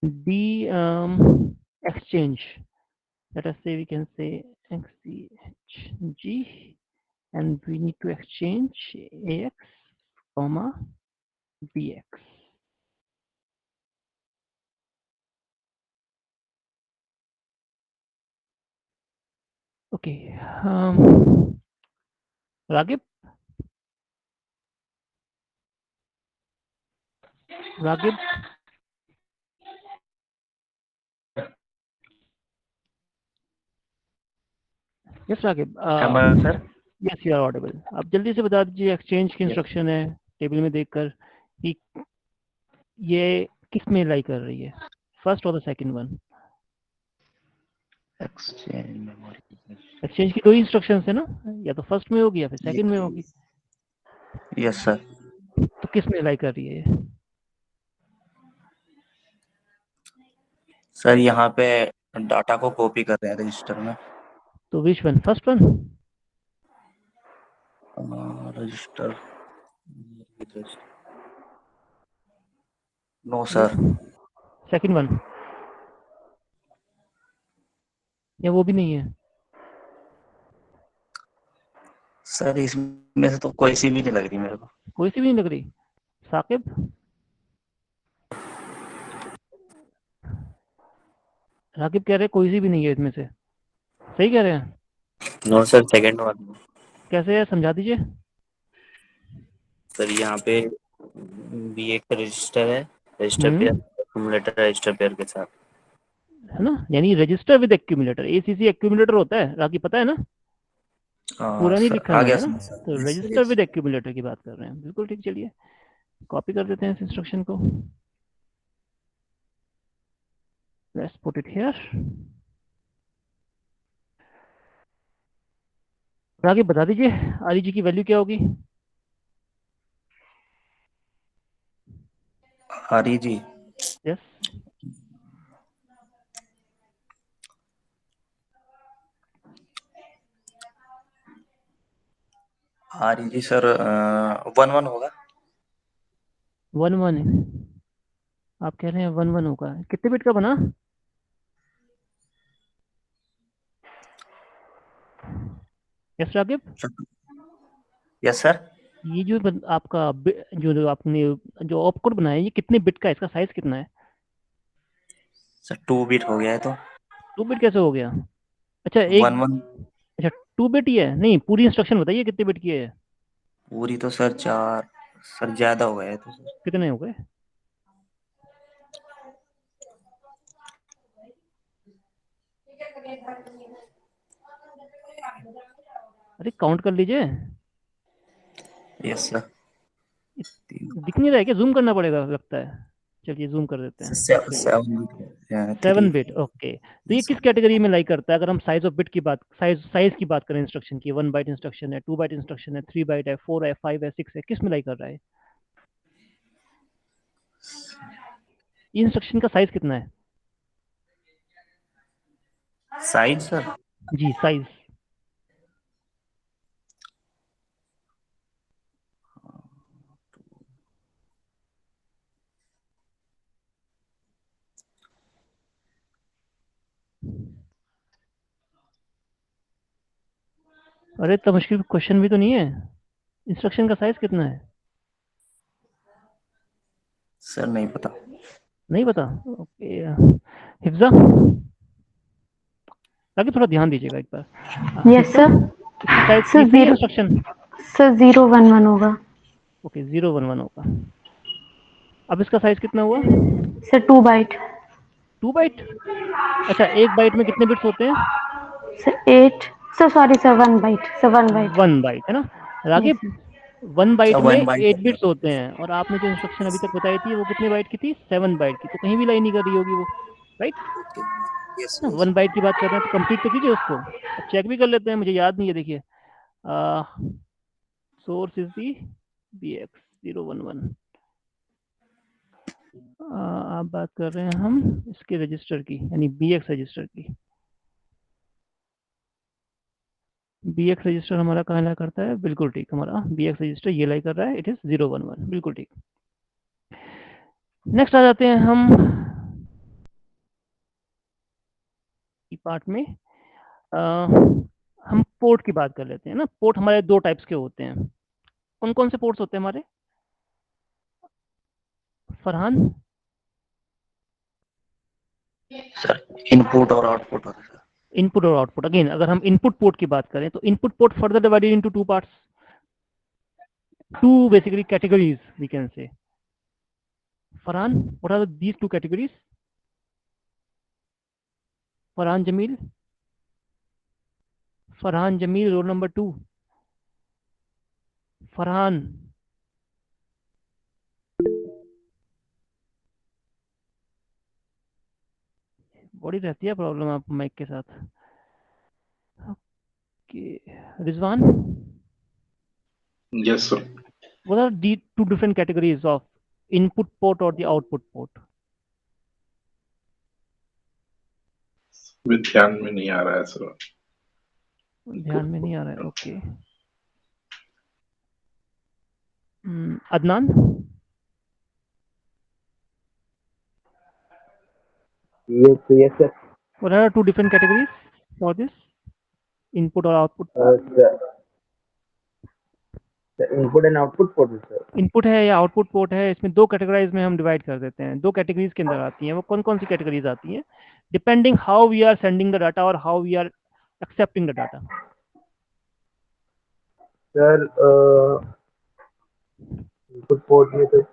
D exchange. Let us say we can say XCHG, and we need to exchange AX, comma BX. Okay. Ragib? Ragib? Yes, Ragib. Sir Yes, you are audible. आप जल्दी से बता दीजिए exchange की instruction है table में देखकर कि ये किस में लाई कर रही है, फर्स्ट और the second one. Exchange memory exchange की दो ही इंस्ट्रक्शंस है ना, या तो फर्स्ट में होगी या फिर सेकंड में होगी, यस सर तो किस में लाई कर रही है ये? सर यहाँ पे डाटा को कॉपी कर रहे हैं रजिस्टर में तो which one, first one? Register no sir second one, या वो भी नहीं है? सर इसमें से तो कोई सी भी नहीं लग रही मेरे को कोई सी भी नहीं लग रही। साकिब? राकिब कह रहे हैं कोई सी भी नहीं है इसमें से, सही कह रहे हैं? नो सर सेकंड वन कैसे है, समझा दीजिए। सर यहाँ पे भी एक रजिस्टर है register pair accumulator register pair के साथ है ना, यानी register with accumulator, ACC accumulator होता है, राकिब पता है ना, पूरा नहीं सर लिखा आ गया मैंने ना। समझ सर तो yes sir register yes with accumulator की बात कर रहे हैं, बिल्कुल ठीक। चलिए कॉपी कर देते हैं इस इंस्ट्रक्शन को, let's put it here. Raqib बता दीजिए आरी जी की वैल्यू क्या होगी? हरी जी यस। हरी जी सर 1-1 होगा 1-1 है, आप कह रहे हैं 1-1 होगा, कितने बिट का बना? यस राकिब? यस सर ये जो आपका जो आपने जो ऑपकोड बनाया है, ये कितने बिट का है, इसका साइज कितना है? सर 2 बिट हो गया है तो 2 बिट कैसे हो गया? अच्छा एक, 1-1 अच्छा 2 बिट ही है, नहीं पूरी इंस्ट्रक्शन बताइए कितने बिट की है? पूरी तो सर 4 सर ज्यादा हो गया है तो सर कितने हो गए? अरे काउंट कर लीजिए। यस सर दिख नहीं रहा है क्या, जूम करना पड़ेगा लगता है। चलिए जूम कर देते हैं, एक मिनट। 7 3 bit, okay. तो ये किस कैटेगरी में लाइक करता है, अगर हम साइज ऑफ बिट की बात, साइज की बात करें इंस्ट्रक्शन की, 1 बाइट इंस्ट्रक्शन है, 2 बाइट इंस्ट्रक्शन है, 3 बाइट है, 4 है, 5 है, 6 है, किस में लाइक कर रहा है? ये इंस्ट्रक्शन का साइज कितना है? साइज सर जी साइज। अरे तो मुश्किल क्वेश्चन भी तो नहीं है, इंस्ट्रक्शन का साइज कितना है? सर नहीं पता नहीं पता, ओके। हिफ्जा, ताकि थोड़ा ध्यान दीजिएगा एक बार। Yes Hifza, sir. इसका साइज ये सर सही है जीरो, इंस्ट्रक्शन? सर 011 होगा। ओके 011 होगा। अब इसका साइज कितना हुआ? Sir 2 byte. 2 बाइट? अच्छा एक बाइट में कितने बिट्स होते हैं? Sir 8, sir sorry sir 1 byte, sir 1 byte. 1 byte है ना yes Ragib? Sir. 1 byte sir में 1 बाइट 8 बिट्स होते हैं, और आपने जो इंस्ट्रक्शन अभी तक बताई थी वो कितने बाइट की थी? 7 बाइट की, तो कहीं भी लाइन नहीं कर रही होगी वो, राइट? यस ना यस 1 बाइट की बात कर रहे हैं तो कंप्लीट तो कीजिए उसको। अब चेक भी कर लेते हैं, मुझे याद नहीं है, देखिए source is the B X 011। आप बात कर रहे हैं हम इसके रजिस्टर की, यानी बी एक्स रजिस्टर की। बी एक्स रजिस्टर हमारा कहाँ ला करता है, बिल्कुल ठीक, हमारा बी एक्स रजिस्टर ये लाई कर रहा है, इट इज 011, बिल्कुल ठीक। नेक्स्ट आ जाते हैं हम पार्ट में हम पोर्ट की बात कर लेते हैं ना। पोर्ट हमारे दो टाइप्स के होते हैं। कौन कौन से पोर्ट्स होते हैं हमारे? फरहान? सर इनपुट और आउटपुट होता है सर। इनपुट और आउटपुट। अगेन अगर हम इनपुट पोर्ट की बात करें तो input port further divided into two parts, two basically categories we can say. Farhan, what are these two categories? Farhan Jamil. Farhan Jamil, roll number 2. Farhan. बड़ी रहती है प्रॉब्लम आपको माइक के साथ। Okay, Rizwan. Yes, sir. What are the two different categories of input port or the output port? भी ध्यान में नहीं आ रहा है सर। ध्यान में नहीं आ रहा है, okay. Adnan. Yes, sir. What are two different categories for this input or output? The input and output port, sir. Input है या आउटपुट पोर्ट है, इसमें दो कैटेगराइज में हम डिवाइड कर देते हैं। दो कैटेगरीज के अंदर आती हैं। वो कौन कौन सी कैटेगरीज आती हैं? Depending how we are sending the data और how we are accepting the data. Sir, input port में तो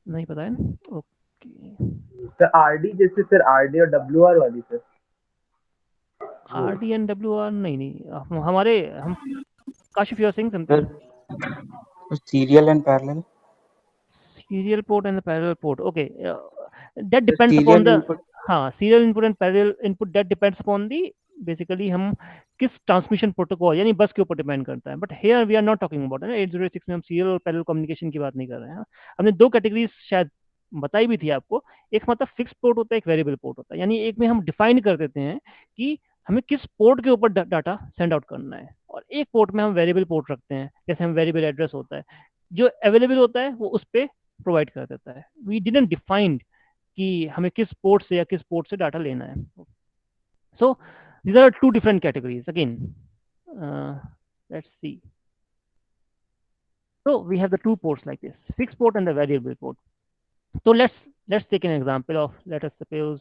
नहीं पता है ना? ओके। सर RD जैसे सर RD और WR वाली सर। RD एंड WR नहीं, हम Kashif you are saying something. serial and parallel. Serial port and the parallel port, okay. That depends serial upon the input. हाँ, serial input and parallel input that depends upon the basically हम किस transmission protocol यानी बस के ऊपर depend करता है। But here we are not talking about 806 में हम सीरियल और पैरेलल कम्युनिकेशन की बात नहीं कर रहे हैं। हमने दो कैटेगरीज शायद बताई भी थी आपको। एक मतलब फिक्स पोर्ट होता है, एक वेरिएबल पोर्ट होता है। यानी एक में हम डिफाइन कर देते हैं कि हमें किस पोर्ट के ऊपर डाटा सेंड आउट करना है, और एक पोर्ट में हम वेरिएबल पोर्ट रखते हैं। जैसे हम वेरिएबल एड्रेस होता है जो अवेलेबल होता है वो उस पर प्रोवाइड कर देता है। वी डिडंट डिफाइंड कि हमें किस पोर्ट से या किस पोर्ट से डाटा लेना है। सो these are two different categories again. Let's see. So we have the two ports like this, fixed port and the variable port. So let's take an example of, let us suppose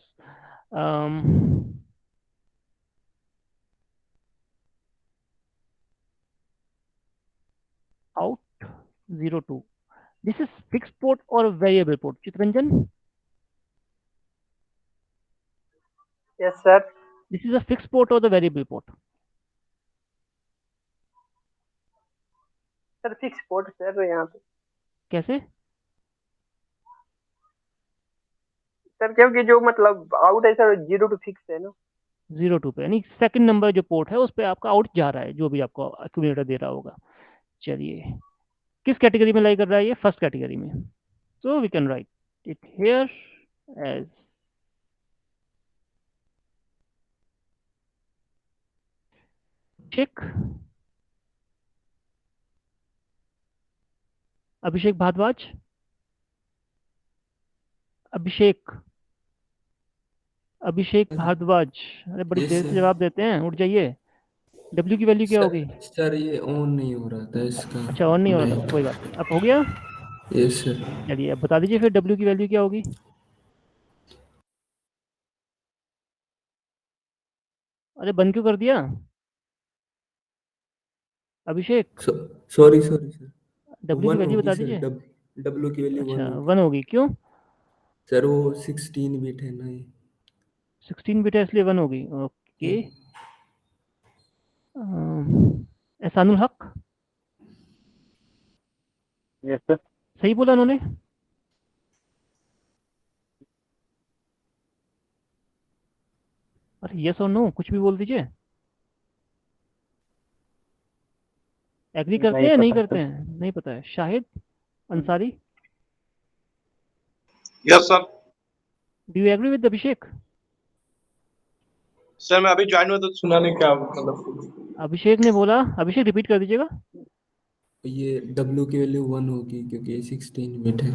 out 02. This is fixed port or a variable port? Chitranjan? Yes, sir. This is a fixed port or the variable port? Sir fix port sir यहाँ पे। कैसे? Sir क्योंकि जो मतलब out है sir 0 to fix है ना। 02 पे, यानी सेकंड नंबर जो पोर्ट है उस पे आपका आउट जा रहा है, जो भी आपको एक्यूमुलेटर दे रहा होगा। चलिए, किस कैटेगरी में लाई कर रहा है ये? फर्स्ट कैटेगरी में। So we can write it here as check Abhishek Bhardwaj. Abhishek Bhardwaj, अरे बड़ी देर से जवाब देते हैं, उठ जाइए। W की वैल्यू क्या होगी? सर ये ऑन नहीं हो रहा था इसका। अच्छा, ऑन नहीं हो रहा था, कोई बात नहीं, अब हो गया। Yes sir. चलिए अब बता दीजिए फिर W की वैल्यू क्या होगी? अरे बंद क्यों कर दिया अभिषेक? Sorry sir. W की वैल्यू बता दीजिए। W की वैल्यू अच्छा 1 होगी, क्यों? सर वो 16 बिट है ना ये। 16 बिट है इसलिए 1 होगी, ओके। एहसानुल हक। Yes, sir. सही बोला उन्होंने? अरे यस और नो कुछ भी बोल दीजिए। एग्री करते हैं नहीं करते हैं? नहीं पता है। Shahid Ansari, yes sir. Do you agree with Abhishek? Sir मैं अभी ज्वाइन हुआ तो सुना नहीं क्या मतलब। अभिषेक ने बोला, अभिषेक रिपीट कर दीजिएगा। ये W की वैल्यू 1 होगी क्योंकि ये 16 बिट है।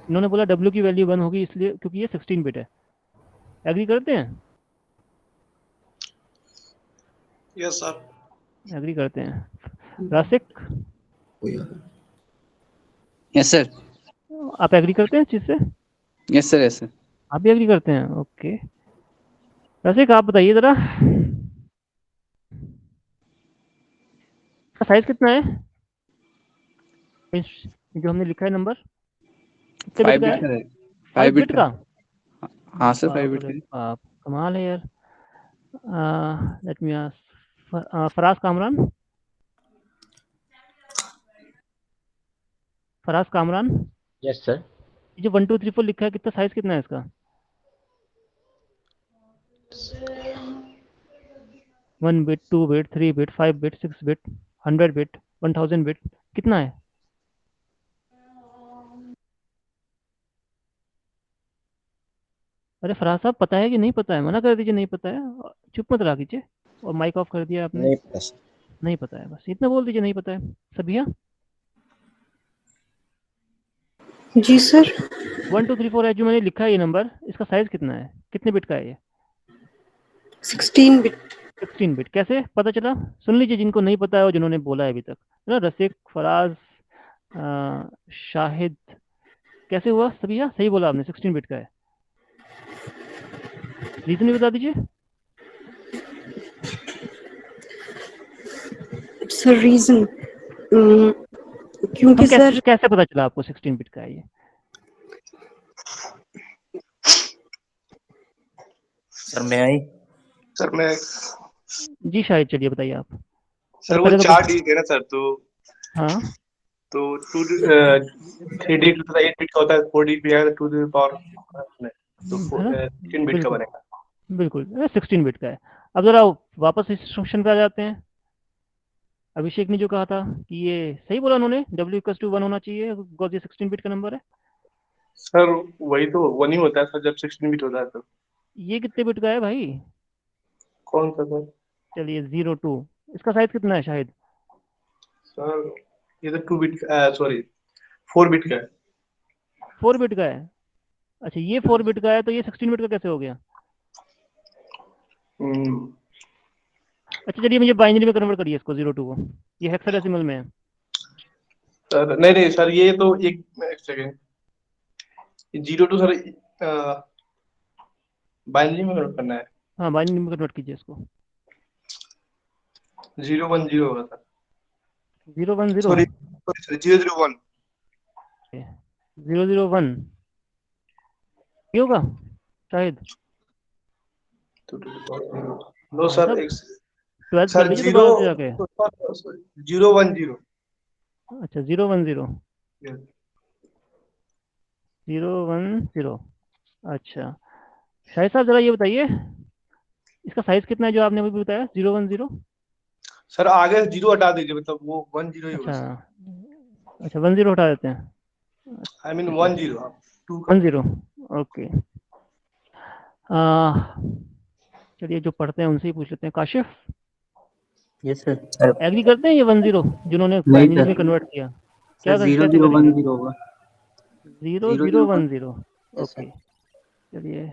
इन्होंने बोला W की वैल्यू 1 होगी इसलिए क्योंकि ये 16 बिट है। एग्री करते हैं? Yes sir. एग्री करते हैं। रासिक, यस सर। आप एग्री करते हैं इस चीज से? Yes sir. Yes sir. आप भी एग्री करते हैं? ओके। रासिक आप बताइए जरा, साइज कितना है जो हमने लिखा है नंबर, कितने बिट 5 का बिट है? का है। 5 5 बिट बिट का। का? हाँ सर 5 बाप बिट रे का। बाप, कमाल है यार। Let me ask Faraz Kamran, Faraz Kamran, yes sir. ये जो 1 2 3 4 लिखा है, कितना साइज कितना है इसका? 1 bit, 2 bit, 3 bit, 5 bit, 6 bit, 100 bit, 1000 bit, कितना है? अरे फराज साहब पता है कि नहीं पता है? मना कर दीजिए नहीं पता है, चुप मत रहा कीजिए। और माइक ऑफ कर दिया आपने। नहीं पता सर। नहीं पता है, बस इतना बोल दीजिए नहीं पता है। सबिया, जी सर। 1 2 3 4 है जो मैंने लिखा है ये नंबर, इसका साइज कितना है, कितने बिट का है ये? 16 बिट। 16 बिट। कैसे पता चला? सुन लीजिए जिनको नहीं पता है और जिन्होंने बोला है अभी तक, है ना, रसिक, फराज, शाहिद, कैसे हुआ? सबिया सही बोला आपने, 16 बिट का है। रीजन भी बता दीजिए। सर रीजन हम क्योंकि सर कैसे पता चला आपको 16 बिट का है ये? सर मैं आई। सर मैं जी शाहिद, चलिए बताइए आप। सर वो पहले तो 4 डिजिट है ना सर, तो हाँ 3 डिजिट तथा 8 बिट का होता है, 4 डिजिट भी है, 2 टू पावर तो है ना, 16 बिट का बिल्कुल बनेगा। बिल्कुल 16 बिट का है। अब जरा वापस इंस्ट्रक्शन पे आ जाते हैं। अभिषेक ने जो कहा था कि ये सही बोला उन्होंने, W = 1 होना चाहिए बिकॉज ये 16 बिट का नंबर है। सर वही तो 1 ही होता है सर जब 16 बिट होता है तो। ये कितने बिट का है भाई? कौन सा सर? चलिए 02, इसका साइज कितना है शाहिद? सर ये तो 2 बिट सॉरी 4 बिट का है। 4 बिट का है? अच्छा ये 4 बिट का है, तो ये 16 बिट का कैसे हो गया? हम्म, अच्छा चलिए मुझे बाइनरी में कन्वर्ट करिए इसको, 02 को। ये हेक्साडेसिमल में है। सर नहीं नहीं सर, ये तो एक सेकेंड, 02 सर बाइनरी में कन्वर्ट करना है। हाँ बाइनरी में कन्वर्ट कीजिए इसको। 010 होगा सर। 010, sorry sorry 001। 001 ये होगा शायद। नो भाई सर साहब एक 12th कर सर लीजिए 0 दोबारा से जाके। 010। अच्छा 010, 010। अच्छा शाहिद साहब जरा ये बताइए, इसका साइज कितना है जो आपने अभी बताया 010? सर आगे 0 हटा दीजिए, मतलब वो 10 ही होगा अच्छा सर। अच्छा 10 हटा देते हैं। आई मीन ठीक है 10 आप 2 कर 10, ओके। चलिए जो पढ़ते हैं उनसे ही पूछ लेते हैं। Kashif, yes sir. एग्री करते हैं ये 10 जिन्होंने नहीं बाइनरी सर। में कन्वर्ट किया? सर कैसे करेंगे? 0010 होगा। 0010, यस सर। ओके। चलिए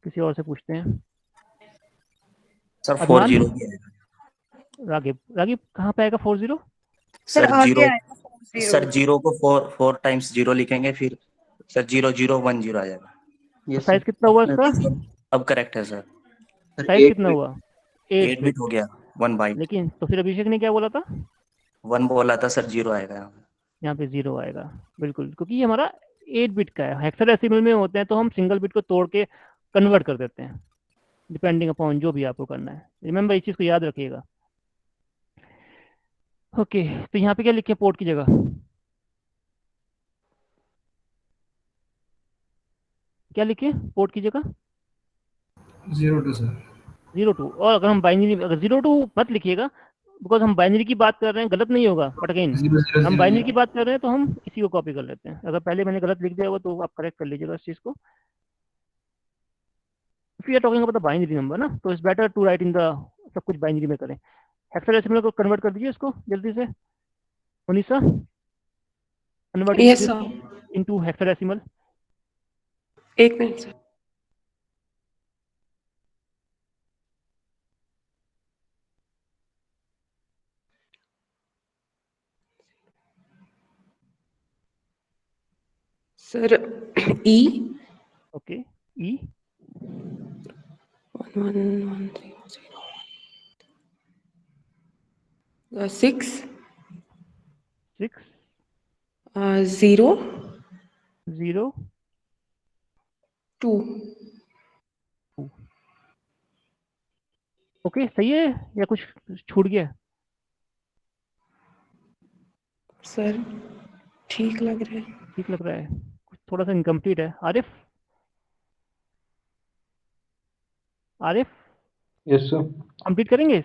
किसी और से पूछते हैं। सर 4 अदनान, जीरो भी आएगा। रागिब, रागिब कहाँ पे आएगा 40? सर सर आगे जीरो, आएगा 40। सर जीरो को 4 टाइम्स जीरो लिखेंगे, फिर सर 0010 आ जाएगा। तो यस साइज सर। कितना हुआ इसका? अब करेक्ट है सर। सर साइज 8 कितना बिट। हुआ? 8 8 बिट। बिट हो गया, 1 बाइट। लेकिन तो फिर अभिषेक ने क्या बोला था? 1 बोला था सर, 0 आएगा यहाँ पे। यहाँ पे 0 आएगा, बिल्कुल, क्योंकि ये हमारा 8 बिट का है। हेक्साडेसिमल में होते हैं तो हम सिंगल बिट को तोड़ के कन्वर्ट कर देते हैं, डिपेंडिंग अपॉन जो भी आपको करना है। रिमेंबर इस चीज़ को याद रखिएगा। ओके, तो यहाँ पे क्या लिखे पोर्ट की जगह? क्या लिखे पोर्ट की जगह? 02 सर। 02। और अगर हम बाइनरी, अगर 02 मत लिखिएगा बिकॉज हम बाइनरी की बात कर रहे हैं, गलत नहीं होगा, बट अगेन 0000। हम बाइनरी की बात कर रहे हैं तो हम इसी को कॉपी कर लेते हैं। अगर पहले मैंने गलत लिख दिया होगा तो आप करेक्ट कर लीजिएगा इस चीज़ को। If you are talking about the binary number ना, तो it's better to write in the, सब कुछ बाइनरी में करें। हेक्साडेसिमल को कन्वर्ट कर दीजिए इसको जल्दी से। Munisa, convert yes it sir. Into hexadecimal. एक minute sir. Sir E okay, E 1110 6 6 0 0 2 okay, सही है या कुछ छूट गया? सर ठीक लग रहा है। ठीक लग रहा है, कुछ थोड़ा सा इनकम्प्लीट है। Arif, Arif yes sir. Complete करेंगे?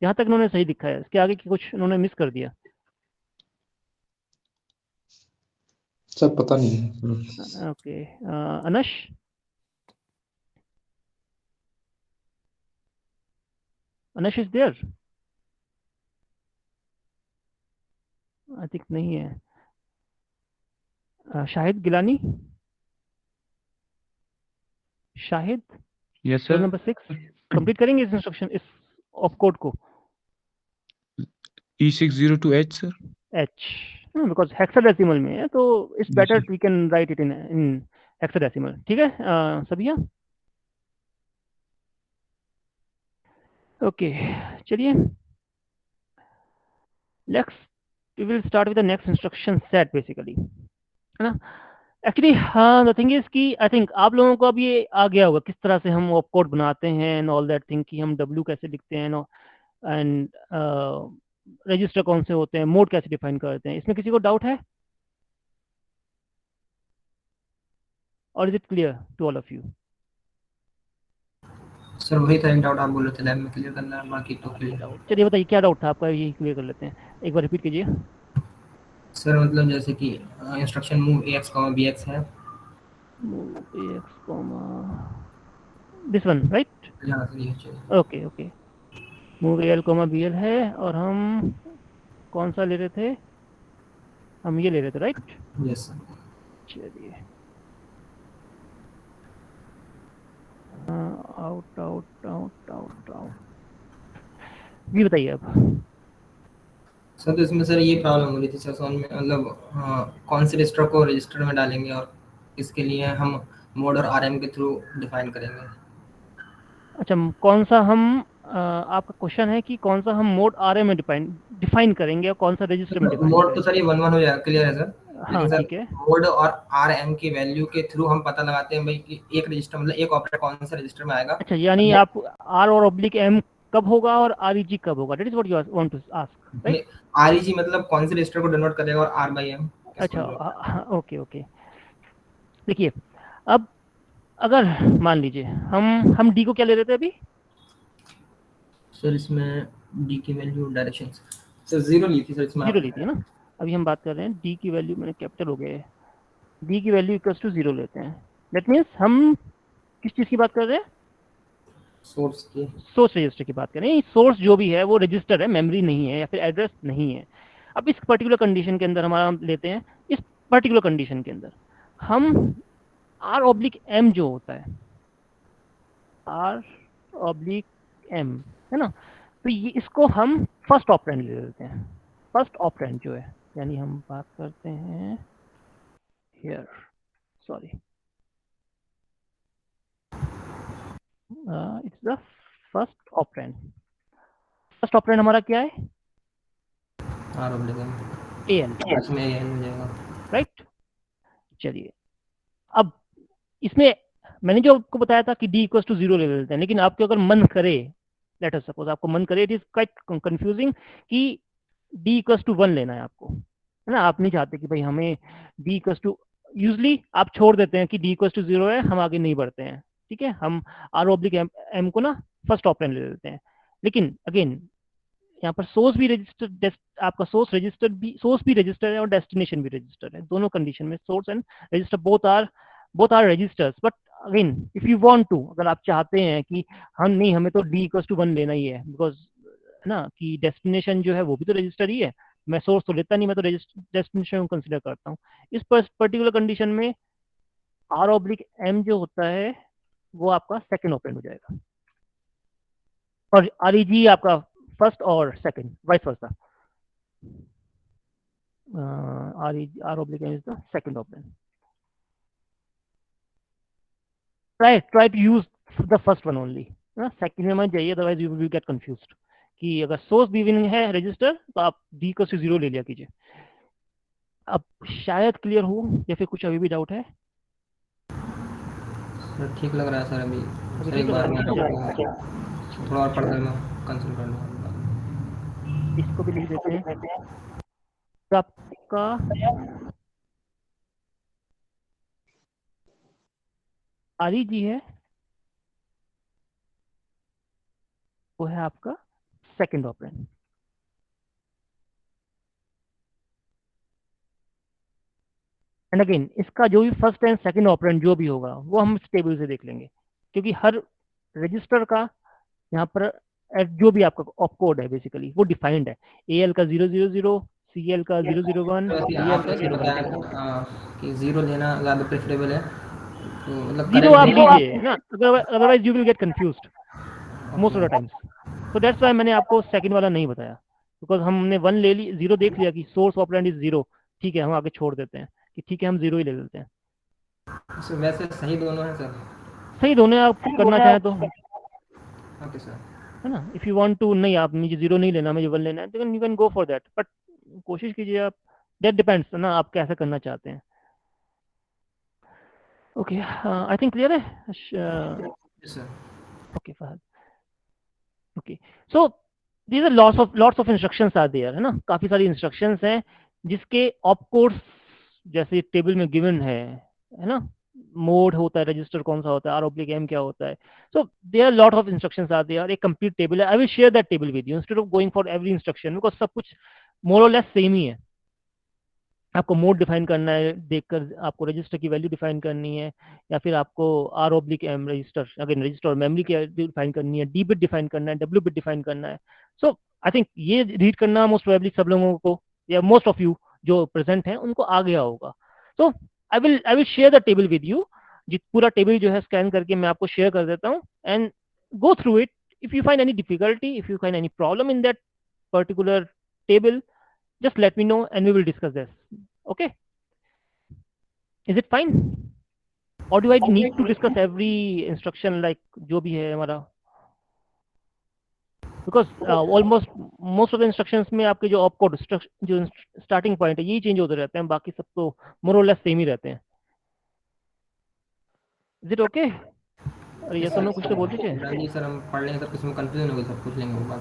यहाँ तक उन्होंने सही दिखा है, इसके आगे की कुछ उन्होंने मिस कर दिया। सर पता नहीं है। Okay, Anas, Anas is there? I think नहीं है। Shahid Gilani, Shahid, yes roll sir. Number 6 complete करेंगे इस इंस्ट्रक्शन, इस ऑफ कोड को? E602H sir. H, because hexadecimal में है, तो इट्स जी better sir. We can write it in hexadecimal. ठीक है सभी? ओके, चलिए next we will start with the next instruction set basically, है ना। एक्चुअली हाँ, द थिंग इज कि आई थिंक आप लोगों को अब ये आ गया होगा किस तरह से हम ऑप कोड बनाते हैं एंड ऑल दैट थिंग, कि हम डब्ल्यू कैसे लिखते हैं एंड रजिस्टर कौन से होते हैं, मोड कैसे डिफाइन करते हैं। इसमें किसी को डाउट है और is it clear to all of you? Sir वही था एक डाउट आप बोल रहे थे लैब में क्लियर करना है, बाकी तो क्लियर। डाउट, चलिए बताइए क्या डाउट था आपका, यही क्लियर कर लेते हैं। एक बार रिपीट कीजिए। सर मतलब जैसे कि इंस्ट्रक्शन मूव ax, bx है। move ax this one right? यहाँ से ये चाहिए। Okay okay, move al bl है, और हम कौन सा ले रहे थे? हम ये ले रहे थे राइट? Yes sir. चलिए, out out out out out, ये बताइए अब। सर तो इसमें सर ये प्रॉब्लम हो रही थी सर सोन में, मतलब कौन से रजिस्टर को रजिस्टर में डालेंगे और इसके लिए हम मोड और आरएम के थ्रू डिफाइन करेंगे। अच्छा, कौन सा हम आपका क्वेश्चन है कि कौन सा हम मोड आरएम में डिफाइन करेंगे और कौन सा रजिस्टर में डिफाइन मोड करेंगे? तो सर ये 1-1 हो जाएगा, क्लियर है सर। हाँ लेकिन सर ठीक है। मोड और आरएम की वैल्यू के थ्रू हम पता लगाते हैं भाई कि एक रजिस्टर मतलब एक ऑपरेटर कौन सा रजिस्टर में आएगा। अच्छा, यानी आप आर और ऑब्लिक एम कब होगा और आरईजी कब होगा, that is what you want to ask right? REG मतलब कौन से रजिस्टर को डिनोट करेगा और आर बाई एम। अच्छा, ओके ओके। देखिए, अब अगर मान लीजिए हम डी को क्या ले रहे थे अभी? सर इसमें डी की वैल्यू डायरेक्शन सर 0 ली थी सर इसमें। 0 ली थी ना। अभी हम बात कर रहे हैं डी की वैल्यू, मैंने कैपिटल हो गए, डी की वैल्यू इक्वल्स टू 0 लेते हैं। दैट मीन्स हम किस चीज़ की बात कर रहे हैं? सोर्स की, सोर्स रजिस्टर की बात करें। सोर्स जो भी है वो रजिस्टर है, मेमोरी नहीं है या फिर एड्रेस नहीं है। अब इस पर्टिकुलर कंडीशन के अंदर हमारा हम लेते हैं, इस पर्टिकुलर कंडीशन के अंदर हम आर ऑब्लिक एम जो होता है, आर ऑब्लिक एम, है ना, तो ये इसको हम फर्स्ट ऑपरेंड ले लेते हैं। फर्स्ट ऑपरेंड जो है, यानी हम बात करते हैं here, sorry, it's the first operand. First operand हमारा क्या है? आर ऑब्लिक एल, इसमें एन हो जाएगा राइट। चलिए, अब इसमें मैंने जो आपको बताया था कि डी इक्वल्स टू 0 ले लेते हैं, लेकिन आपको अगर मन करे, लेट अस सपोज आपको मन करे, इट इज क्वाइट कंफ्यूजिंग कि डी इक्वल्स टू 1 लेना है आपको, है ना। आप नहीं चाहते कि भाई हमें डी इक्वल्स टू, यूजली आप छोड़ देते हैं कि डी इक्वल्स टू 0 है, हम आगे नहीं बढ़ते हैं, ठीक है। हम आर ऑब्लिक एम को ना फर्स्ट ऑपरेंड ले लेते हैं। लेकिन अगेन यहाँ पर सोर्स भी रजिस्टर, आपका सोर्स भी रजिस्टर है और डेस्टिनेशन भी रजिस्टर है। दोनों कंडीशन में source and register both are registers. But again if you want to, अगर आप चाहते हैं कि हम नहीं, हमें तो डी इक्वल्स टू 1 लेना ही है, बिकॉज है ना कि डेस्टिनेशन जो है वो भी तो रजिस्टर ही है, मैं सोर्स तो लेता नहीं, मैं तो डेस्टिनेशन को कंसिडर करता हूँ। इस पर्टिकुलर कंडीशन में R/M जो होता है वो आपका सेकंड ऑपरेंड हो जाएगा, और REG आपका फर्स्ट और second, vice versa. R/M is the second operand. Try to use the first one only. Second में मत जाइए, otherwise you will get confused कि अगर सोर्स गिवन है रजिस्टर तो आप D को 0 ले लिया कीजिए। अब शायद क्लियर हो या फिर कुछ अभी भी डाउट है? सर ठीक लग रहा है सर अभी। अभी सर ठीक एक लग बार रहा है? मैं थोड़ा और पढ़कर मैं कंसल्ट कर लूँगा। इसको भी लिख देते हैं। तो आपका REG है, वो है आपका सेकंड ऑपरेंड। एंड अगेन इसका जो भी फर्स्ट एंड सेकंड ऑपरेंड जो भी होगा वो हम इस टेबल से देख लेंगे, क्योंकि हर रजिस्टर का यहाँ पर जो भी आपका ऑप कोड है बेसिकली वो डिफाइंड है। AL का 000, CL का 001, DL का 01। कि 0 लेना ज़्यादा प्रेफरेबल है, तो मतलब 0 आप लीजिए ना, otherwise you will get confused most of the times. So that's why मैंने आपको सेकंड वाला नहीं बताया, बिकॉज हमने 1 ले ली, 0 देख लिया कि सोर्स ऑपरेंड इज 0, ठीक है हम आगे छोड़ देते हैं कि ठीक है हम 0 ही ले लेते हैं। सर वैसे सही दोनों हैं सर? सही दोनों आप करना चाहें तो, ओके सर। है ना। इफ यू वांट टू, नहीं आप मुझे 0 नहीं लेना, मुझे 1 लेना है, तो you can go for that, but कोशिश कीजिए आप, दैट डिपेंड्स ना आप कैसे करना चाहते हैं। ओके, आई थिंक क्लियर है sir. Okay Fahad. Okay, so these are lots of instructions are there, है ना, काफी सारी इंस्ट्रक्शंस हैं जिसके ऑपकोड्स जैसे टेबल में गिवन है ना, मोड होता है, रजिस्टर कौन सा होता है, R/M क्या होता है। So there are lot of instructions are there, एक कंप्लीट टेबल है। I will share that table with you instead of going for every instruction, because सब कुछ मोर और लेस सेम ही है। आपको मोड डिफाइन करना है देखकर, आपको रजिस्टर की वैल्यू डिफाइन करनी है, या फिर आपको R/M रजिस्टर, अगेन रजिस्टर और मेमोरी की डिफाइन करनी है, D बिट डिफाइन करना है, W बिट डिफाइन करना है। सो आई थिंक ये रीड करना मोस्ट प्रोबेबली सब लोगों को, या मोस्ट ऑफ यू जो प्रेजेंट हैं उनको आ गया होगा। तो आई will share the table with you, पूरा टेबल जो है स्कैन करके मैं आपको शेयर कर देता हूँ, and go through it. If you find any difficulty, if you find any problem in that particular table, just let me know and we will discuss this. Okay, is it fine, or do I need to discuss every instruction like जो भी है हमारा, because almost most of the instructions में आपके जो opcode जो starting point है यही चेंज होते रहते हैं, बाकी सब तो more or less सेम ही रहते हैं। Is it okay? अरे ये तो मैं कुछ तो बोल दीजिए। सर हम पढ़ लेंगे, सब कुछ में कंफ्यूजन होगी, सब पूछ लेंगे वो बात।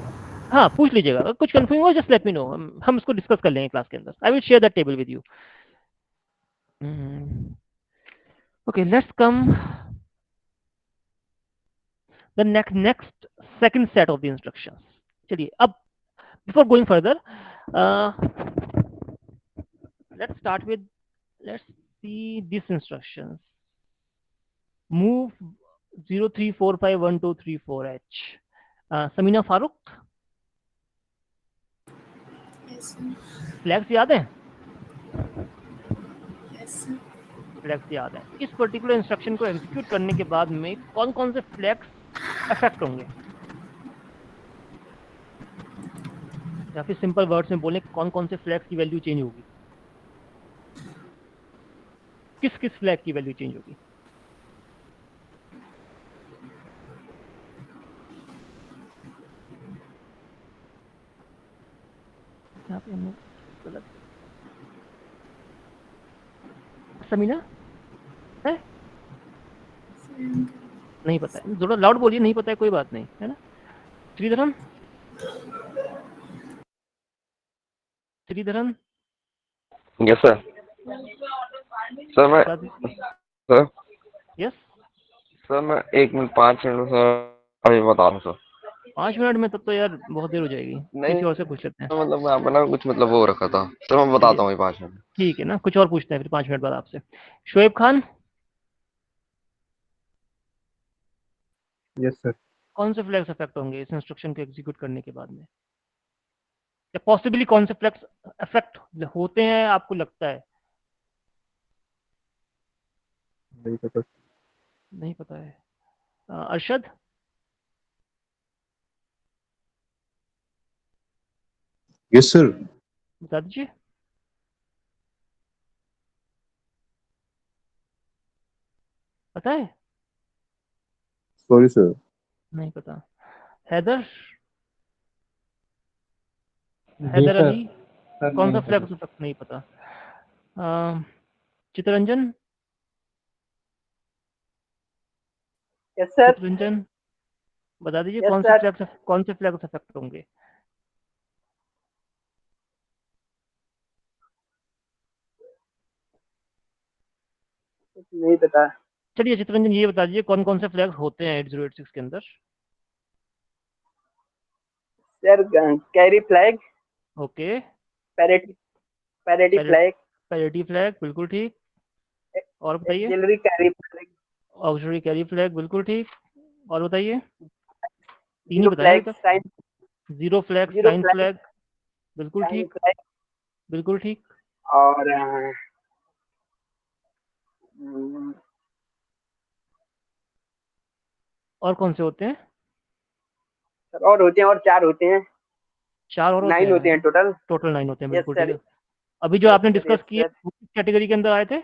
हाँ पूछ लीजिएगा, अगर कुछ कंफ्यूजन हो जस्ट लेट मी नो, हम इसको डिस्कस कर लेंगे क्लास के अंदर। आई will share that table with you. Okay, let's come the next second set of the instructions. चलिए अब before going further, let's start with, let's see these instructions. Move 03451234H. Samina Farooq, flags याद है? Flags याद है। इस particular instruction को execute करने के बाद में कौन कौन से फ्लैग्स अफेक्ट होंगे, या फिर सिंपल वर्ड्स में बोले कौन कौन से फ्लैग्स की वैल्यू चेंज होगी, किस किस फ्लैग की वैल्यू चेंज होगी? यहाँ पे हमने गलत, समीना है? नहीं पता है, थोड़ा लाउड बोलिए, नहीं पता है कोई बात नहीं, है ना। Sreedharan, Sreedharan. Yes sir. Sir मैं सर यस सर मैं 1 मिनट 5 मिनट सर अभी बता रहा हूँ सर। 5 मिनट में? तब तो यार बहुत देर हो जाएगी, किसी और से पूछ लेते हैं। मतलब मैं अपना कुछ मतलब वो रखा था, तो मैं बताता हूँ 5 मिनट। ठीक है ना, कुछ और पूछते हैं फिर 5 मिनट बाद आपसे। शोएब खान। Yes sir. कौन से फ्लैग्स अफेक्ट होंगे इस इंस्ट्रक्शन को एग्जीक्यूट करने के बाद में, या पॉसिबली कौन से फ्लैग्स अफेक्ट होते हैं आपको लगता है? नहीं पता। नहीं पता है। Arshad yes sir. बता दीजिए। पता है? Sorry sir. नहीं पता। हैदर जी हैदर सर। अली सर कौन सा नहीं फ्लैग पता। हो सकता? नहीं पता। Chitranjan yes sir. चितरंजन बता दीजिए यस कौन सर। से फ्लैग अफेक्ट होंगे? नहीं पता। चलिए चितरंजन ये बता दीजिए कौन कौन से फ्लैग्स होते हैं 8086 के अंदर? Sir carry flag, okay. Parity parity flag, parity flag बिल्कुल ठीक। और बताइए। Axillary carry flag, auxiliary carry flag बिल्कुल ठीक। और बताइए। तीन ही जीरो बताए अभी फ्लैग, तक। Sine zero flag zero sine flag, flag बिल्कुल साइन ठीक। फ्लैग बिल्कुल ठीक। और और कौन से होते हैं? सर और होते हैं, और 4 होते हैं, 4 और होते 9 होते हैं हैं। टोटल। टोटल 9 होते हैं यस बिल्कुल ठीक सर। है। अभी जो यस आपने सर। यस डिस्कस किए सर। वो किस कैटेगरी के अंदर आए थे?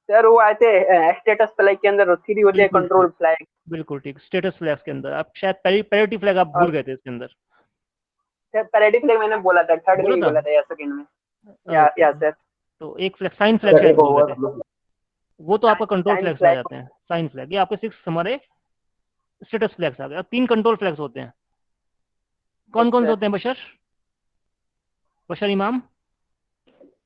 सर वो आए थे स्टेटस फ्लैग के अंदर, 3 होते हैं बिल्कुल कंट्रोल ठीक। फ्लैग। बिल्कुल ठीक। स्टेटस फ्लैग्स के अंदर आप शायद पैरिटी फ्लैग आप भूल और गए थे इसके अंदर। सर पैरिटी फ्लैग मैंने बोला था, थर्ड में बोला ही था? बोला था या सेकंड में। ओके। या सर। तो एक फ्लैग साइन फ्लैग सर शायद एक भूल गए थे। ओवर। वो तो आपका कंट्रोल साइन फ्लैग्स में आ फ्लैग। जाते हैं। साइन फ्लैग ये आपके 6 हमारे स्टेटस फ्लैग्स आ गए। अब 3 कंट्रोल फ्लैग्स होते हैं। यस कौन कौन से सर। होते हैं बशर? बशर इमाम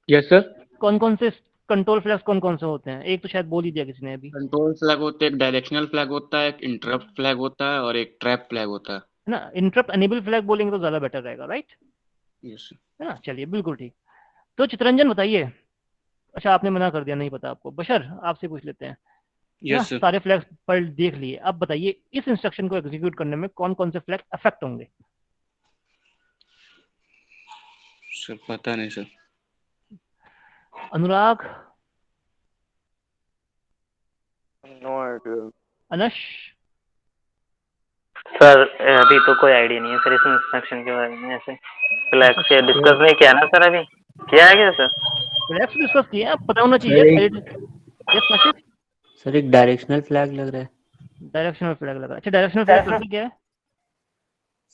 यस सर। कौन कौन से कंट्रोल फ्लैग्स कौन कौन से होते हैं? एक तो शायद बोल ही दिया किसी ने अभी। कंट्रोल फ्लैग होते हैं, एक डायरेक्शनल फ्लैग होता है, एक इंटरप्ट फ्लैग होता है और एक ट्रैप फ्लैग होता है। है ना? इंटरप्ट एनेबल फ्लैग बोलेंगे तो ज्यादा बेटर रहेगा, राइट? Yes sir. है ना? चलिए बिल्कुल ठीक। तो चितरंजन बताइए। अच्छा आपने मना कर दिया नहीं पता आपको। बशर आपसे पूछ लेते हैं। है ना? Yes sir. सारे फ्लैग्स पर देख लिए। अब बताइए इस इंस्ट्रक्शन को एग्जीक्यूट करने में कौन कौन से फ्लैग अफेक्ट होंगे? सर पता नहीं सर। अनुराग नो आइडिया अनश सर अभी तो कोई आइडिया नहीं है सर इस इंस्ट्रक्शन के बारे में, ऐसे फ्लैग से डिस्कस नहीं किया ना सर, अभी किया है क्या सर? फ्लैग्स डिस्कस किए हैं, पता होना सर चाहिए। एक यस काशिफ। सर एक डायरेक्शनल फ्लैग लग रहा है। डायरेक्शनल फ्लैग लगा। अच्छा डायरेक्शनल फ्लैग करते क्या है?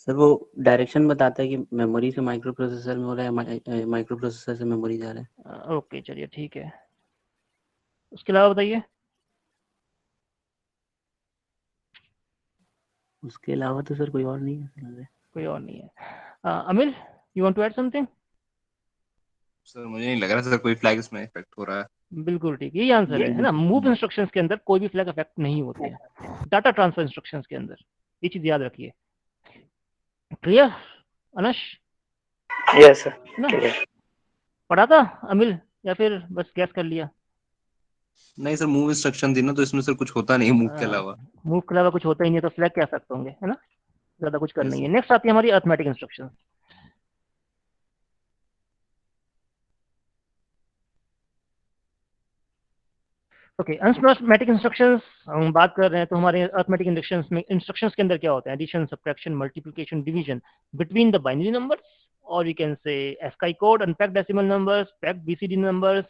सर वो डायरेक्शन बताता है कि मेमोरी से माइक्रो प्रोसेसर में हो रहा है, माइक्रो प्रोसेसर से मेमोरी जा रहा है। ओके चलिए ठीक है। उसके अलावा बताइए। उसके अलावा तो सर कोई और नहीं है। कोई और नहीं है। Amil you want to add something? Sir मुझे नहीं लग रहा सर कोई फ्लैग इसमें इफेक्ट हो रहा है। बिल्कुल ठीक, यही आंसर है ना? मूव इंस्ट्रक्शंस के अंदर कोई भी फ्लैग अफेक्ट नहीं होते हैं। डाटा ट्रांसफर इंस्ट्रक्शंस के अंदर ये चीज याद रखिए। क्लियर अनश? Yes sir. है ना? पढ़ा था अमिल या फिर बस गैस कर लिया? नहीं सर मूव इंस्ट्रक्शन थी ना, तो इसमें सर कुछ होता नहीं मूव के अलावा। मूव के अलावा कुछ होता ही नहीं है तो फ्लैग क्या अफेक्ट होंगे? है ना? ज्यादा कुछ करना यस ही है। सर। नेक्स्ट आती है हमारी arithmetic instruction. Okay arithmetic instructions हम बात कर रहे हैं तो हमारे अर्थमेटिक इंस्ट्रक्शंस के अंदर क्या होते हैं? Addition, subtraction, multiplication, division between the binary numbers, और you can say ASCII code, unpacked decimal numbers, packed BCD numbers,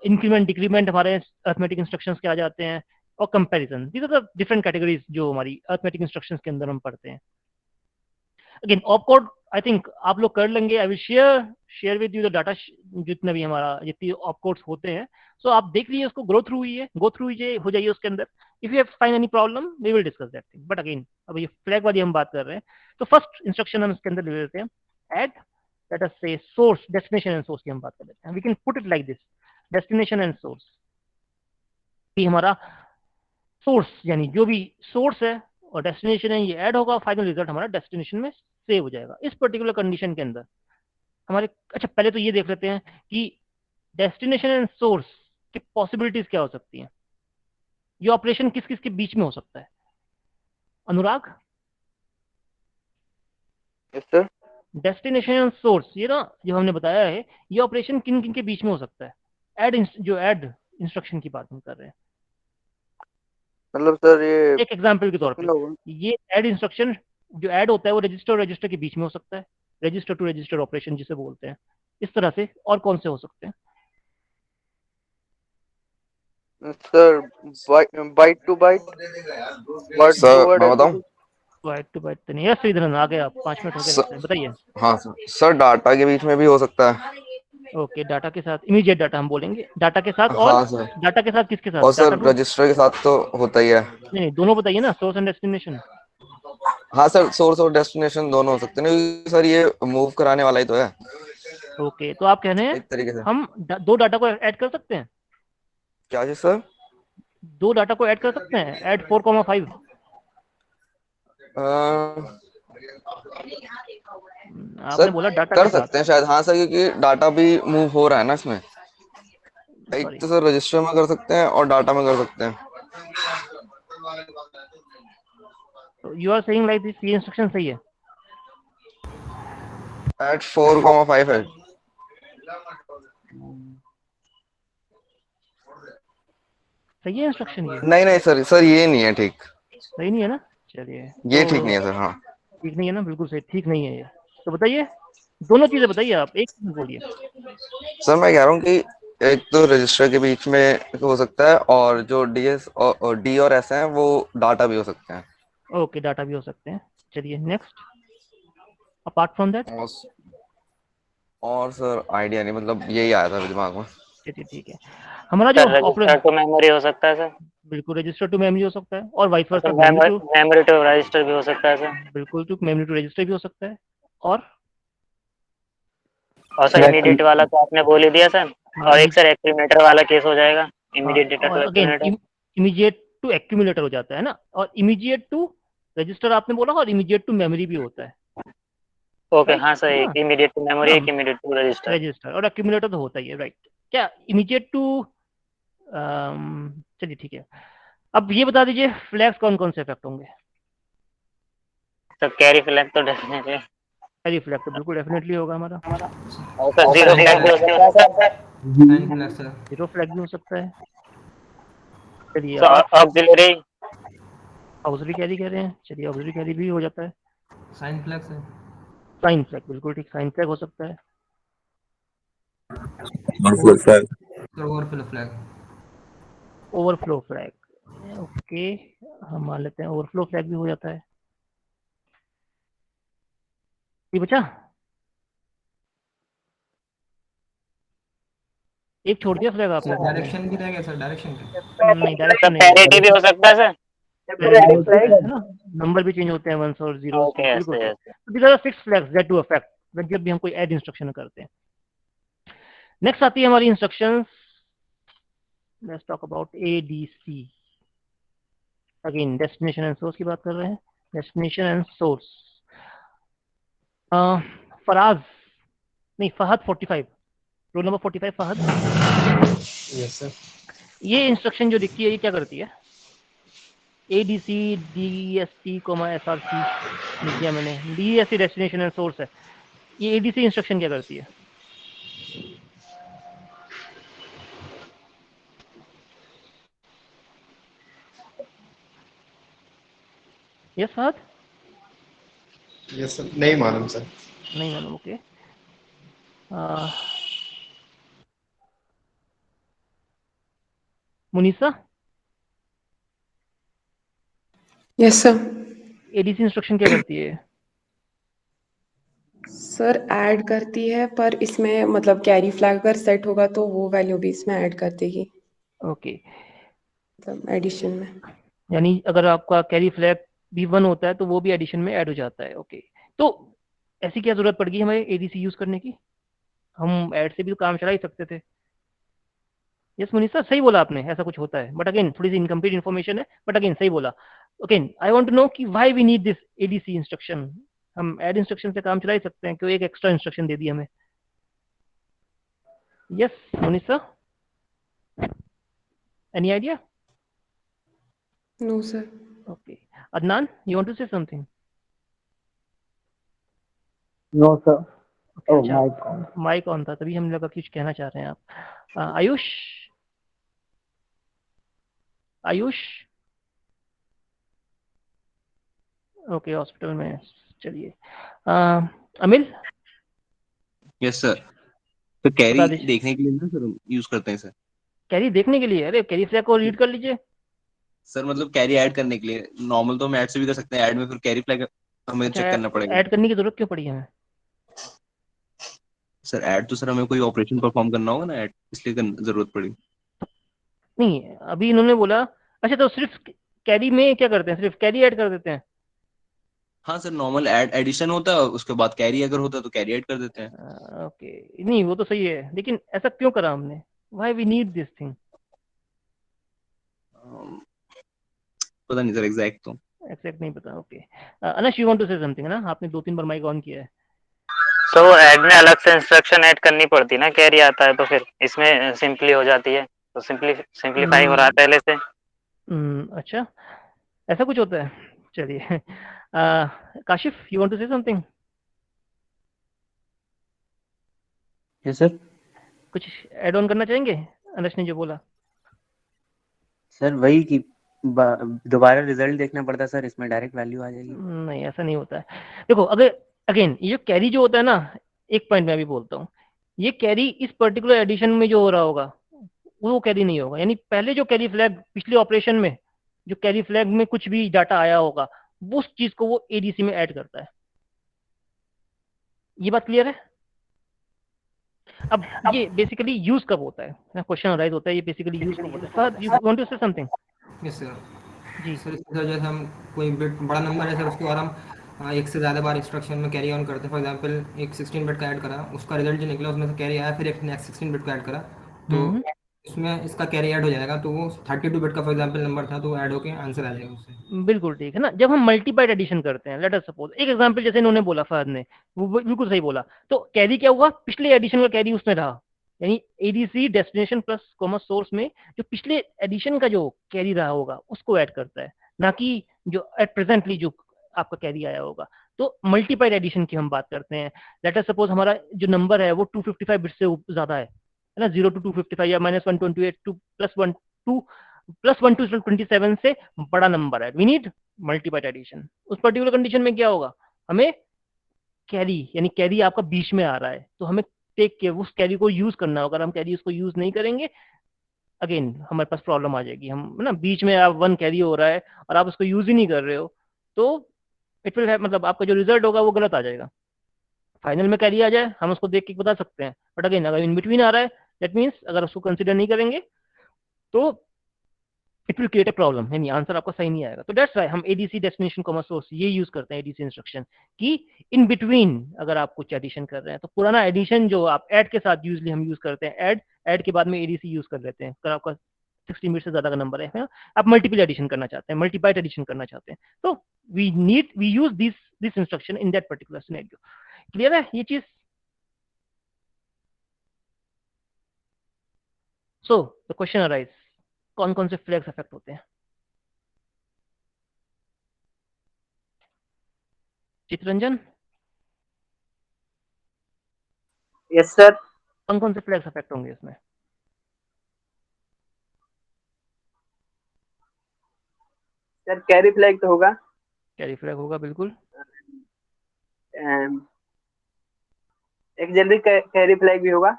increment decrement हमारे अर्थमेटिक इंस्ट्रक्शंस के आ जाते हैं, और comparison. These are the different categories जो हमारी अर्थमेटिक इंस्ट्रक्शंस के अंदर हम पढ़ते हैं। अगेन ऑपकोड आई थिंक आप लोग कर लेंगे। आई will share with you the data जितने भी हमारा जितनी ऑपकोड्स होते हैं। सो आप देख लीजिए उसको, गो थ्रू हो जाइए उसके अंदर। If you find any problem we will discuss that thing. But again अब ये फ्लैग वाली हम बात कर रहे हैं तो फर्स्ट इंस्ट्रक्शन हम इसके अंदर ले लेते हैं। एड लेट अस से सोर्स, डेस्टिनेशन एंड सोर्स की हम बात कर लेते हैं। We can put it like this, destination and source. ये हमारा सोर्स यानी जो भी सोर्स है और डेस्टिनेशन है ये ऐड होगा, फाइनल रिजल्ट हमारा डेस्टिनेशन में सेव हो जाएगा। इस पर्टिकुलर कंडीशन के अंदर हमारे, अच्छा पहले तो ये देख लेते हैं कि डेस्टिनेशन एंड सोर्स की पॉसिबिलिटीज क्या हो सकती हैं। ये ऑपरेशन किस किस के बीच में हो सकता है? Anurag? Yes sir. Destination and source ये ना जो हमने बताया है, ये ऑपरेशन किन किन के बीच में हो सकता है? ऐड जो ऐड इंस्ट्रक्शन की बात हम कर रहे हैं। मतलब सर ये एक एग्जांपल के तौर पे ये ऐड इंस्ट्रक्शन जो ऐड होता है वो रजिस्टर और रजिस्टर के बीच में हो सकता है, रजिस्टर टू रजिस्टर ऑपरेशन जिसे बोलते हैं। इस तरह से और कौन से हो सकते हैं? Sir byte to byte, word to sir word, मैं ऐसे बताऊं? कुछ। बाइट टू बाइट तो नहीं है। श्रीधरन आ गए आप, 5 मिनट हो गए लगता है, बताइए। हाँ सर डाटा के बीच में भी हो सकता है। ओके, डाटा के साथ, इमीडिएट डाटा हम बोलेंगे, डाटा के साथ, और हाँ सर, डाटा के साथ किसके साथ? और डाटा सर टू, रजिस्टर के साथ तो होता ही है। नहीं दोनों बताइए ना, सोर्स एंड डेस्टिनेशन। हाँ सर, सोर्स और डेस्टिनेशन दोनों हो सकते हैं, नहीं सर ये मूव कराने वाला ही तो है ओके, तो आप कह रहे हैं एक तरीके से। हम दो डाटा को ऐड कर सकते हैं, क्या चीज सर? दो डाटा को ऐड कर सकते हैं, ऐड 4,5। आपने सर बोला डाटा के कर साथ। सकते हैं शायद, हाँ सर, क्योंकि डाटा भी मूव हो रहा है ना इसमें। एक सॉरी, तो सर रजिस्टर में कर सकते हैं और डाटा में कर सकते हैं। You are saying like this, ये इंस्ट्रक्शन सही है? एट 4,5 है। सही है इंस्ट्रक्शन ये? नहीं नहीं सर ये नहीं है ठीक, सही नहीं है ना? चलिए ये तो ठीक नहीं है सर। हाँ ठीक नहीं है ना, बिल्कुल सही ठीक नहीं है ये। तो बताइए, दोनों चीजें बताइए, आप एक चीज बोलिए। सर मैं कह रहा हूँ कि एक तो रजिस्टर के बीच में हो सकता है, और जो डीएस और डी और एस हैं वो डाटा भी हो सकते हैं। ओके, डाटा भी हो सकते हैं। चलिए नेक्स्ट, अपार्ट फ्रॉम दैट। और सर आइडिया नहीं, मतलब यही आया था दिमाग में। चलिए ठीक है, हमारा जो सर रजिस्टर टू मेमोरी हो सकता है सर। बिल्कुल रजिस्टर टू मेमोरी हो सकता है, और vice versa sir memory to, memory to register भी हो सकता है सर। बिल्कुल टू मेमोरी टू रजिस्टर भी हो सकता है। और सर इमीडिएट वाला तो आपने बोल ही दिया सर। और एक सर एक्यूमुलेटर वाला केस हो जाएगा, इमीडिएट डेटा टू और again accumulator. Immediate to accumulator हो जाता है ना, और इमीडिएट टू रजिस्टर आपने बोला, और इमीडिएट टू मेमोरी भी होता है, ओके राइट हाँ सर, है एक ना? इमीडिएट टू मेमोरी, हाँ, एक इमीडिएट टू रजिस्टर। रजिस्टर और एक्यूमुलेटर तो होता ही है, राइट। क्या इमीडिएट टू, चलिए ठीक है। अब ये बता दीजिए फ्लैग्स कौन कौन से इफेक्ट होंगे? सर कैरी फ्लैग तो डेफिनेटली। कैरी फ्लैग तो बिल्कुल डेफिनेटली होगा हमारा। और सर जीरो फ्लैग भी हो सकता है सर। जीरो फ्लैग भी हो सकता है। चलिए सर ऑक्सिलरी। ऑक्सिलरी कैरी कह रहे हैं, चलिए ऑक्सिलरी कैरी भी हो जाता है। Sign flag sir. Sign flag बिल्कुल ठीक, साइन फ्लैग हो सकता है। Overflow flag. Overflow flag, okay, हम मान लेते हैं ओवरफ्लो फ्लैग भी हो जाता है। ये बचा एक, छोड़ दिया फ्लैग आपने। डायरेक्शन भी रहेगा सर, डायरेक्शन का। नहीं, सर डायरेक्शन नहीं पैरिटी भी हो सकता है सर। है ना, नंबर भी चेंज होते हैं, वंस और जीरो। ओके बिल्कुल ऐसे ठीक। ऐसे। तो these are 6 flags that do affect जब भी हम कोई ऐड इंस्ट्रक्शन करते हैं। नेक्स्ट आती है हमारी instructions. Let's talk about ADC. Again destination and source की बात कर रहे हैं, डेस्टिनेशन एंड सोर्स। फराज, नहीं Fahad 45, roll number 45 Fahad. Yes sir. ये इंस्ट्रक्शन जो दिखती है ये क्या करती है? एडीसी डीएसटी एसआरसी लिख दिया मैंने, डीएससी डेस्टिनेशन एंड सोर्स है। ये एडीसी इंस्ट्रक्शन क्या करती है? यस फहद? यस सर, नहीं मालूम सर। नहीं मालूम, okay. Munisa, yes sir. ADC instruction क्या करती है? सर ऐड करती है, पर इसमें मतलब कैरी फ्लैग अगर सेट होगा तो वो वैल्यू भी इसमें ऐड कर देगी, ओके, मतलब एडिशन में। यानी अगर आपका कैरी फ्लैग भी 1 होता है तो वो भी एडिशन में ऐड हो जाता है। ओके, तो ऐसी क्या जरूरत पड़ गई हमें एडीसी यूज करने की? हम ऐड से भी तो काम चला ही सकते थे। यस मुनीसा, सही बोला आपने, ऐसा कुछ होता है, बट अगेन थोड़ी सी इनकम्प्लीट इन्फॉर्मेशन है, बट अगेन सही बोला। Again I want to know कि why we need this ADC instruction. हम ऐड इंस्ट्रक्शन से काम चला ही सकते हैं, क्यों एक एक्स्ट्रा इंस्ट्रक्शन दे दी हमें? Yes Munisa, any idea? No sir. Okay, Adnan, you want to say something? No sir. Oh अच्छा, माय गॉड। माइक ऑन था तभी हम लगा कुछ कहना चाह रहे हैं आप। आयुष, आयुष ओके हॉस्पिटल में, चलिए अमिल यस सर। तो कैरी बता दीजिए। देखने के लिए ना सर यूज करते हैं सर। कैरी देखने के लिए, अरे कैरी फ्लैग को रीड कर लीजिए। सर मतलब कैरी ऐड करने के लिए नॉर्मल तो हम ऐड से भी कर सकते हैं, ऐड में फिर कैरी फ्लैग हमें अच्छा चेक करना पड़ेगा। ऐड करने की जरूरत क्यों पड़ी हमें? सर ऐड तो सर हमें कोई ऑपरेशन परफॉर्म करना होगा ना, ऐड इसलिए जरूरत पड़ी। नहीं अभी इन्होंने बोला, अच्छा तो सिर्फ कैरी में क्या करते हैं, सिर्फ कैरी ऐड कर देते हैं? हाँ सर नॉर्मल ऐड एडिशन होता है, उसके बाद कैरी अगर होता है तो कैरी ऐड कर देते हैं। ओके नहीं वो तो सही है, लेकिन ऐसा क्यों करा हमने? Why we need this thing? पता नहीं सर एग्जैक्ट तो। एक्सैक्ट नहीं पता, okay. Ansh you want to say something ना, आपने 2-3 बार माइक ऑन किया है। तो ऐड में अलग से इंस्ट्रक्शन ऐड करनी पड़ती है ना, कैरी आता है तो फिर इसमें सिंपली हो जाती है, तो सिंपलीफाई हो रहा है पहले से। अच्छा ऐसा कुछ होता है, चलिए। Kashif you want to say something? Yes sir. कुछ ऐड ऑन करना चाहेंगे अनश ने जो बोला? सर वही कि दोबारा रिजल्ट देखना पड़ता है सर, इसमें डायरेक्ट वैल्यू आ जाएगी। नहीं ऐसा नहीं होता है। देखो अगर अगेन ये जो कैरी जो होता है ना, एक पॉइंट मैं भी बोलता हूँ, ये कैरी इस पर्टिकुलर एडिशन में जो हो रहा होगा वो कैरी नहीं होगा, यानी पहले जो कैरी फ्लैग पिछले ऑपरेशन में जो कैरी फ्लैग में कुछ भी डाटा आया होगा उस चीज को वो एडीसी में ऐड करता है। ये बात क्लियर है? अब ये बेसिकली यूज कब होता है ना, क्वेश्चन अराइज होता है, ये बेसिकली यूज कब होता है? Fahad you want to say something? Yes sir. जी सर इसमें जैसे हम कोई बिट बड़ा नंबर है सर, उसके बाद हम एक से ज़्यादा बार इंस्ट्रक्शन में कैरी ऑन करते हैं। फॉर एग्जांपल एक 16 बिट का ऐड करा, उसका रिजल्ट जो निकला उसमें से कैरी आया, फिर एक नेक्स्ट 16 बिट का ऐड करा तो उसमें इसका कैरी ऐड हो जाएगा, तो वो 32 बिट का फॉर एग्जांपल नंबर था तो वो ऐड होके आंसर आ जाएगा उससे। बिल्कुल ठीक है ना। जब हम मल्टीप्लाइड एडिशन करते हैं, लेट अस सपोज एक एग्जांपल जैसे इन्होंने बोला फहद ने, वो बिल्कुल सही बोला, तो कैरी क्या हुआ, पिछले एडिशन का कैरी उसमें रहा, यानी ADC destination plus commerce source में जो पिछले एडिशन का जो कैरी रहा होगा उसको ऐड करता है, ना कि जो एट प्रेजेंटली जो आपका कैरी आया होगा। तो मल्टीप्लाइड एडिशन की हम बात करते हैं। लेट अस सपोज हमारा जो नंबर है वो 255 बिट से ज्यादा है ना, 0 to 255 या -128 टू +1 to 27 से बड़ा नंबर है, वी नीड मल्टीप्लाइड एडिशन। उस पर्टिकुलर कंडीशन में क्या होगा, हमें कैरी यानी कैरी आपका बीच में आ रहा है तो हमें टेक के उस कैरी को यूज करना होगा। अगर हम कैरी उसको यूज नहीं करेंगे अगेन हमारे पास प्रॉब्लम आ जाएगी। हम ना बीच में आप 1 कैरी हो रहा है और आप उसको यूज ही नहीं कर रहे हो तो इट विल मतलब आपका जो रिजल्ट होगा वो गलत आ जाएगा। फाइनल में कैरी आ जाए हम उसको देख के बता सकते हैं, बट अगेन अगर इन बिटवीन आ रहा है दैट मीन्स अगर उसको कंसिडर नहीं करेंगे तो it will create a problem, यानी आंसर आपका सही नहीं आएगा। तो दैट्स व्हाई हम एडीसी डेस्टिनेशन कॉमा सोर्स ये यूज करते हैं एडीसी इंस्ट्रक्शन कि इन बिटवीन अगर आप कुछ एडिशन कर रहे हैं तो पुराना एडिशन जो आप ऐड के साथ यूजली हम यूज करते हैं, ऐड के बाद में एडीसी यूज कर लेते हैं। अगर आपका 16 बिट से ज्यादा का नंबर है, आप मल्टीपल एडिशन करना चाहते हैं, मल्टीबाइट एडिशन करना चाहते हैं, तो we use this instruction in that particular scenario. Clear है ये चीज? सो द क्वेश्चन अराइज, कौन कौन से फ्लैग्स अफेक्ट होते हैं? Chittaranjan yes sir. कौन कौन से फ्लैग्स अफेक्ट होंगे इसमें? सर कैरी फ्लैग तो होगा। कैरी फ्लैग होगा बिल्कुल। एक जनरिक कैरी फ्लैग भी होगा।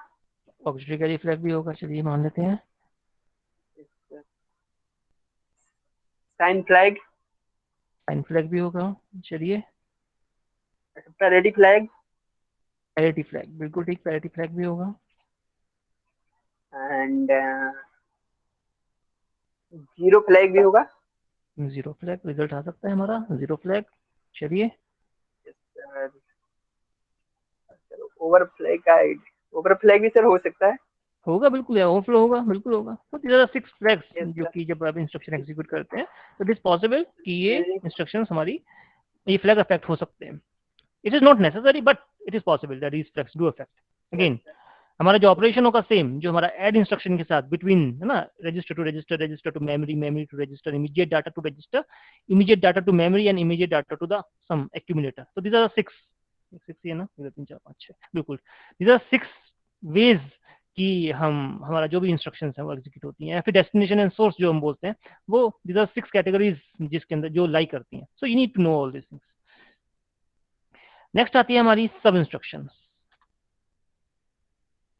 ऑक्सीजन कैरी फ्लैग भी होगा, चलिए मान लेते हैं। Sign flag. साइन फ्लैग भी होगा, चलिए। Parity flag. पैरिटी फ्लैग बिल्कुल ठीक, पैरिटी फ्लैग भी होगा। एंड जीरो फ्लैग भी होगा। जीरो फ्लैग रिजल्ट आ सकता है हमारा, जीरो फ्लैग, चलिए। ओवर फ्लैग भी सर हो सकता है। होगा बिल्कुल, ओवरफ्लो होगा बिल्कुल होगा। तो these are the 6 फ्लैग्स जो कि जब आप इंस्ट्रक्शन एग्जीक्यूट करते हैं तो इट इज पॉसिबल कि ये इंस्ट्रक्शंस हमारी ये फ्लैग अफेक्ट हो सकते हैं। It is not necessary but it is possible that these flags do affect. Again हमारा जो ऑपरेशन होगा सेम, जो हमारा ऐड इंस्ट्रक्शन के साथ बिटवीन है ना, register to register, register to memory, memory to register, immediate data to register, immediate data to memory and immediate data to the some accumulator. तो these are the 6 है ना, 3 4 5 6 बिल्कुल, these are 6 वेज कि हमारा जो भी इंस्ट्रक्शंस है वो एग्जीक्यूट होती हैं। फिर डेस्टिनेशन एंड सोर्स जो हम बोलते हैं, वो दीज आर 6 कैटेगरीज जिसके अंदर जो लाई करती हैं। So you need to know all this things. Next आती है हमारी सब instructions,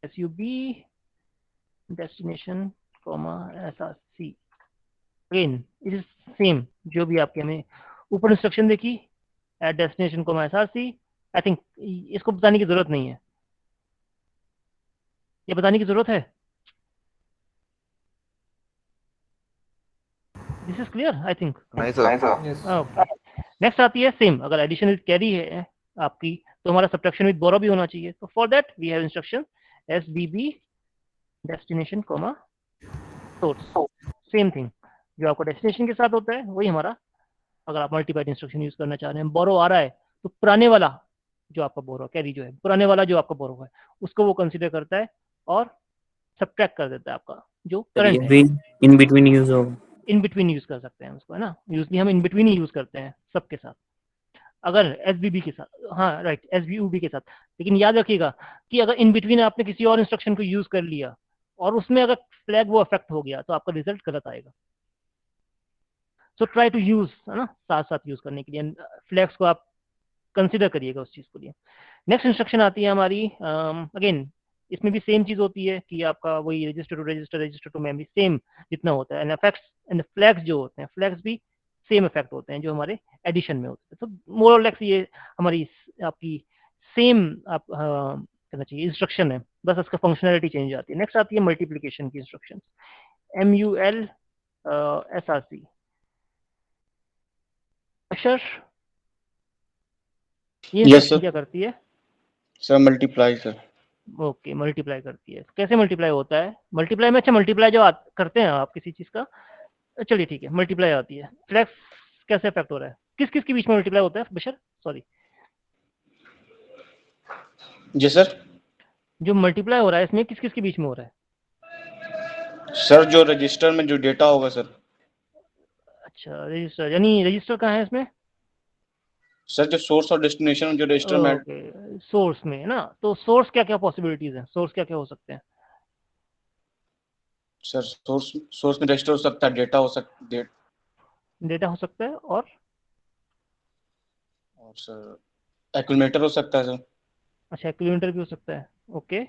SUB, destination SRC। Again it is same जो भी आपके हमें ऊपर इंस्ट्रक्शन देखी at destination SRC। I think इसको बताने की जरूरत नहीं है, ये बताने की जरूरत है? This is clear I think. नहीं सर। नेक्स्ट आती है सेम, अगर एडिशन विद कैरी है आपकी तो हमारा सब्ट्रैक्शन विद बोरो भी होना चाहिए। तो for that we have instruction SBB destination source. Same thing जो आपका डेस्टिनेशन के साथ होता है वही हमारा, अगर आप मल्टीपाइड इंस्ट्रक्शन यूज करना चाह रहे हैं, बोरो आ रहा है तो पुराने वाला जो आपका बोरो कैरी जो है, पुराने वाला जो आपका बोरो है उसको वो कंसीडर करता है और सब्ट्रैक्ट कर देता है आपका जो करंट है। इन बिटवीन यूज होगा। इन बिटवीन यूज कर सकते हैं उसको, है ना। यूजली हम इन बिटवीन ही यूज करते हैं सबके साथ, अगर SBB के साथ, हाँ राइट, SBUB के साथ। लेकिन याद रखिएगा कि अगर इन बिटवीन आपने किसी और इंस्ट्रक्शन को यूज कर लिया और उसमें अगर फ्लैग वो अफेक्ट हो गया तो आपका रिजल्ट गलत आएगा। सो ट्राई टू यूज, है ना, साथ साथ यूज करने के लिए फ्लैग्स को आप कंसिडर करिएगा उस चीज के लिए। नेक्स्ट इंस्ट्रक्शन आती है हमारी, अगेन इसमें भी सेम चीज होती है कि आपका वही register to register, register to memory, same जितना होता है। एंड इफेक्ट्स एंड फ्लैग्स जो होते हैं, फ्लैग्स भी सेम इफेक्ट होते हैं जो हमारे एडिशन में होते हैं। तो मोर और लेस ये हमारी आपकी सेम आप कहना चाहिए इंस्ट्रक्शन है, बस उसका फंक्शनैलिटी चेंज आती है। नेक्स्ट आती है मल्टीप्लिकेशन की इंस्ट्रक्शन, MUL SRC। अक्षर, ये इंस्ट्रक्शन क्या करती है? Sir multiply sir. Okay, multiply करती है। कैसे मल्टीप्लाई होता है? मल्टीप्लाई में, अच्छा मल्टीप्लाई जो करते हैं आप किसी चीज का, चलिए ठीक है, मल्टीप्लाई आती है। फ्लैक्स कैसे इफेक्ट हो रहा है? किस किस के बीच में मल्टीप्लाई होता है बशर? सॉरी जी सर। जो मल्टीप्लाई हो रहा है इसमें किस किस के बीच में हो रहा है? सर जो रजिस्टर में जो डेटा होगा सर। अच्छा रजिस्टर, यानी रजिस्टर कहाँ है इसमें? सर जो सोर्स और डेस्टिनेशन जो रजिस्टर में। ओके, सोर्स में है ना। तो सोर्स क्या क्या पॉसिबिलिटीज है? सोर्स क्या क्या हो सकते हैं? सर सोर्स में रजिस्टर हो सकता है, डेटा हो सकता, डेटा हो सकता है, और सर एक्यूमुलेटर हो सकता है सर। अच्छा, एक्यूमुलेटर भी हो सकता है। ओके,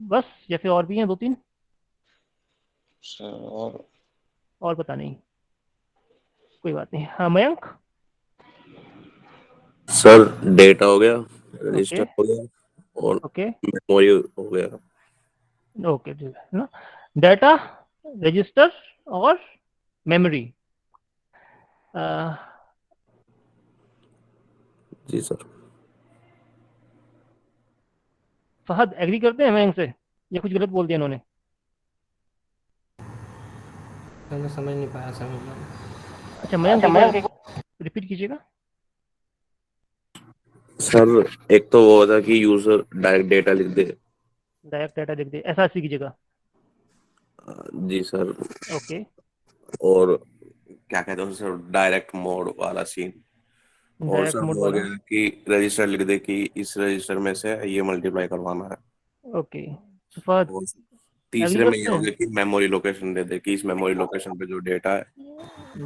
बस या फिर और भी हैं 2-3? सर और पता नहीं, कोई बात नहीं। हाँ मयंक। सर डेटा हो गया, रजिस्टर हो गया, और ओके मेमोरी हो गया। ओके ठीक है ना, डाटा, रजिस्टर और मेमोरी। जी सर। फहद एग्री करते हैं मयंक से या कुछ गलत बोल दिया इन्होंने? मैं समझ नहीं पाया सर मतलब। अच्छा मयंक रिपीट कीजिएगा। सर एक तो वो था कि यूजर डायरेक्ट डेटा लिख दे। डायरेक्ट डाटा लिख दे SRC की जगह। जी सर। ओके, और क्या कहते हैं सर, डायरेक्ट मोड वाला सीन। और डायरेक्ट सर मोड वो हो वाला। गया कि रजिस्टर लिख दे कि इस रजिस्टर में से ये मल्टीप्लाई करवाना है। ओके, तो फहद और एग्री तीसरे में ये करते हो हैं? गया कि मेमोरी लोकेशन दे दे कि इस मेमोरी लोकेशन पे जो डेटा है।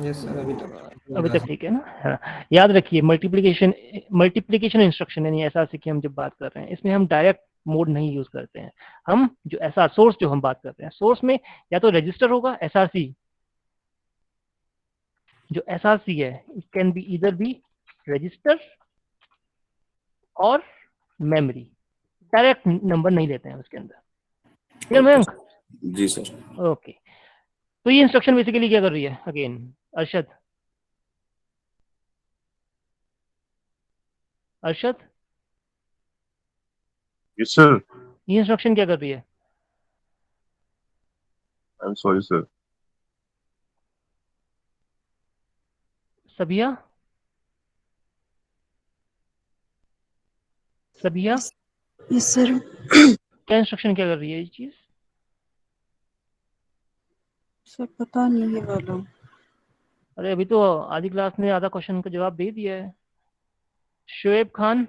यस सर, अभी तक ठीक है ना? हाँ। याद रखिए मल्टीप्लिकेशन इंस्ट्रक्शन यानी SRC की हम जब बात कर रहे हैं, इसमें हम डायरेक्ट मोड नहीं यूज करते हैं। हम जो SR सोर्स जो हम बात करते हैं, सोर्स में या तो रजिस्टर होगा SRC, जो SRC है it can be either be register और मेमोरी, डायरेक्ट नंबर नहीं लेते हैं उसके अंदर। क्लियर मयंक? जी सर। ओके, तो ये इंस्ट्रक्शन बेसिकली क्या कर रही है? Again Arshad, Yes, sir. ये इंस्ट्रक्शन क्या कर रही है? I'm sorry, sir. Sabiya, yes sir. क्या इंस्ट्रक्शन क्या कर रही है ये चीज? सर पता नहीं है वाला। अरे अभी तो आधी क्लास ने आधा क्वेश्चन का जवाब दे दिया है। Shoaib Khan,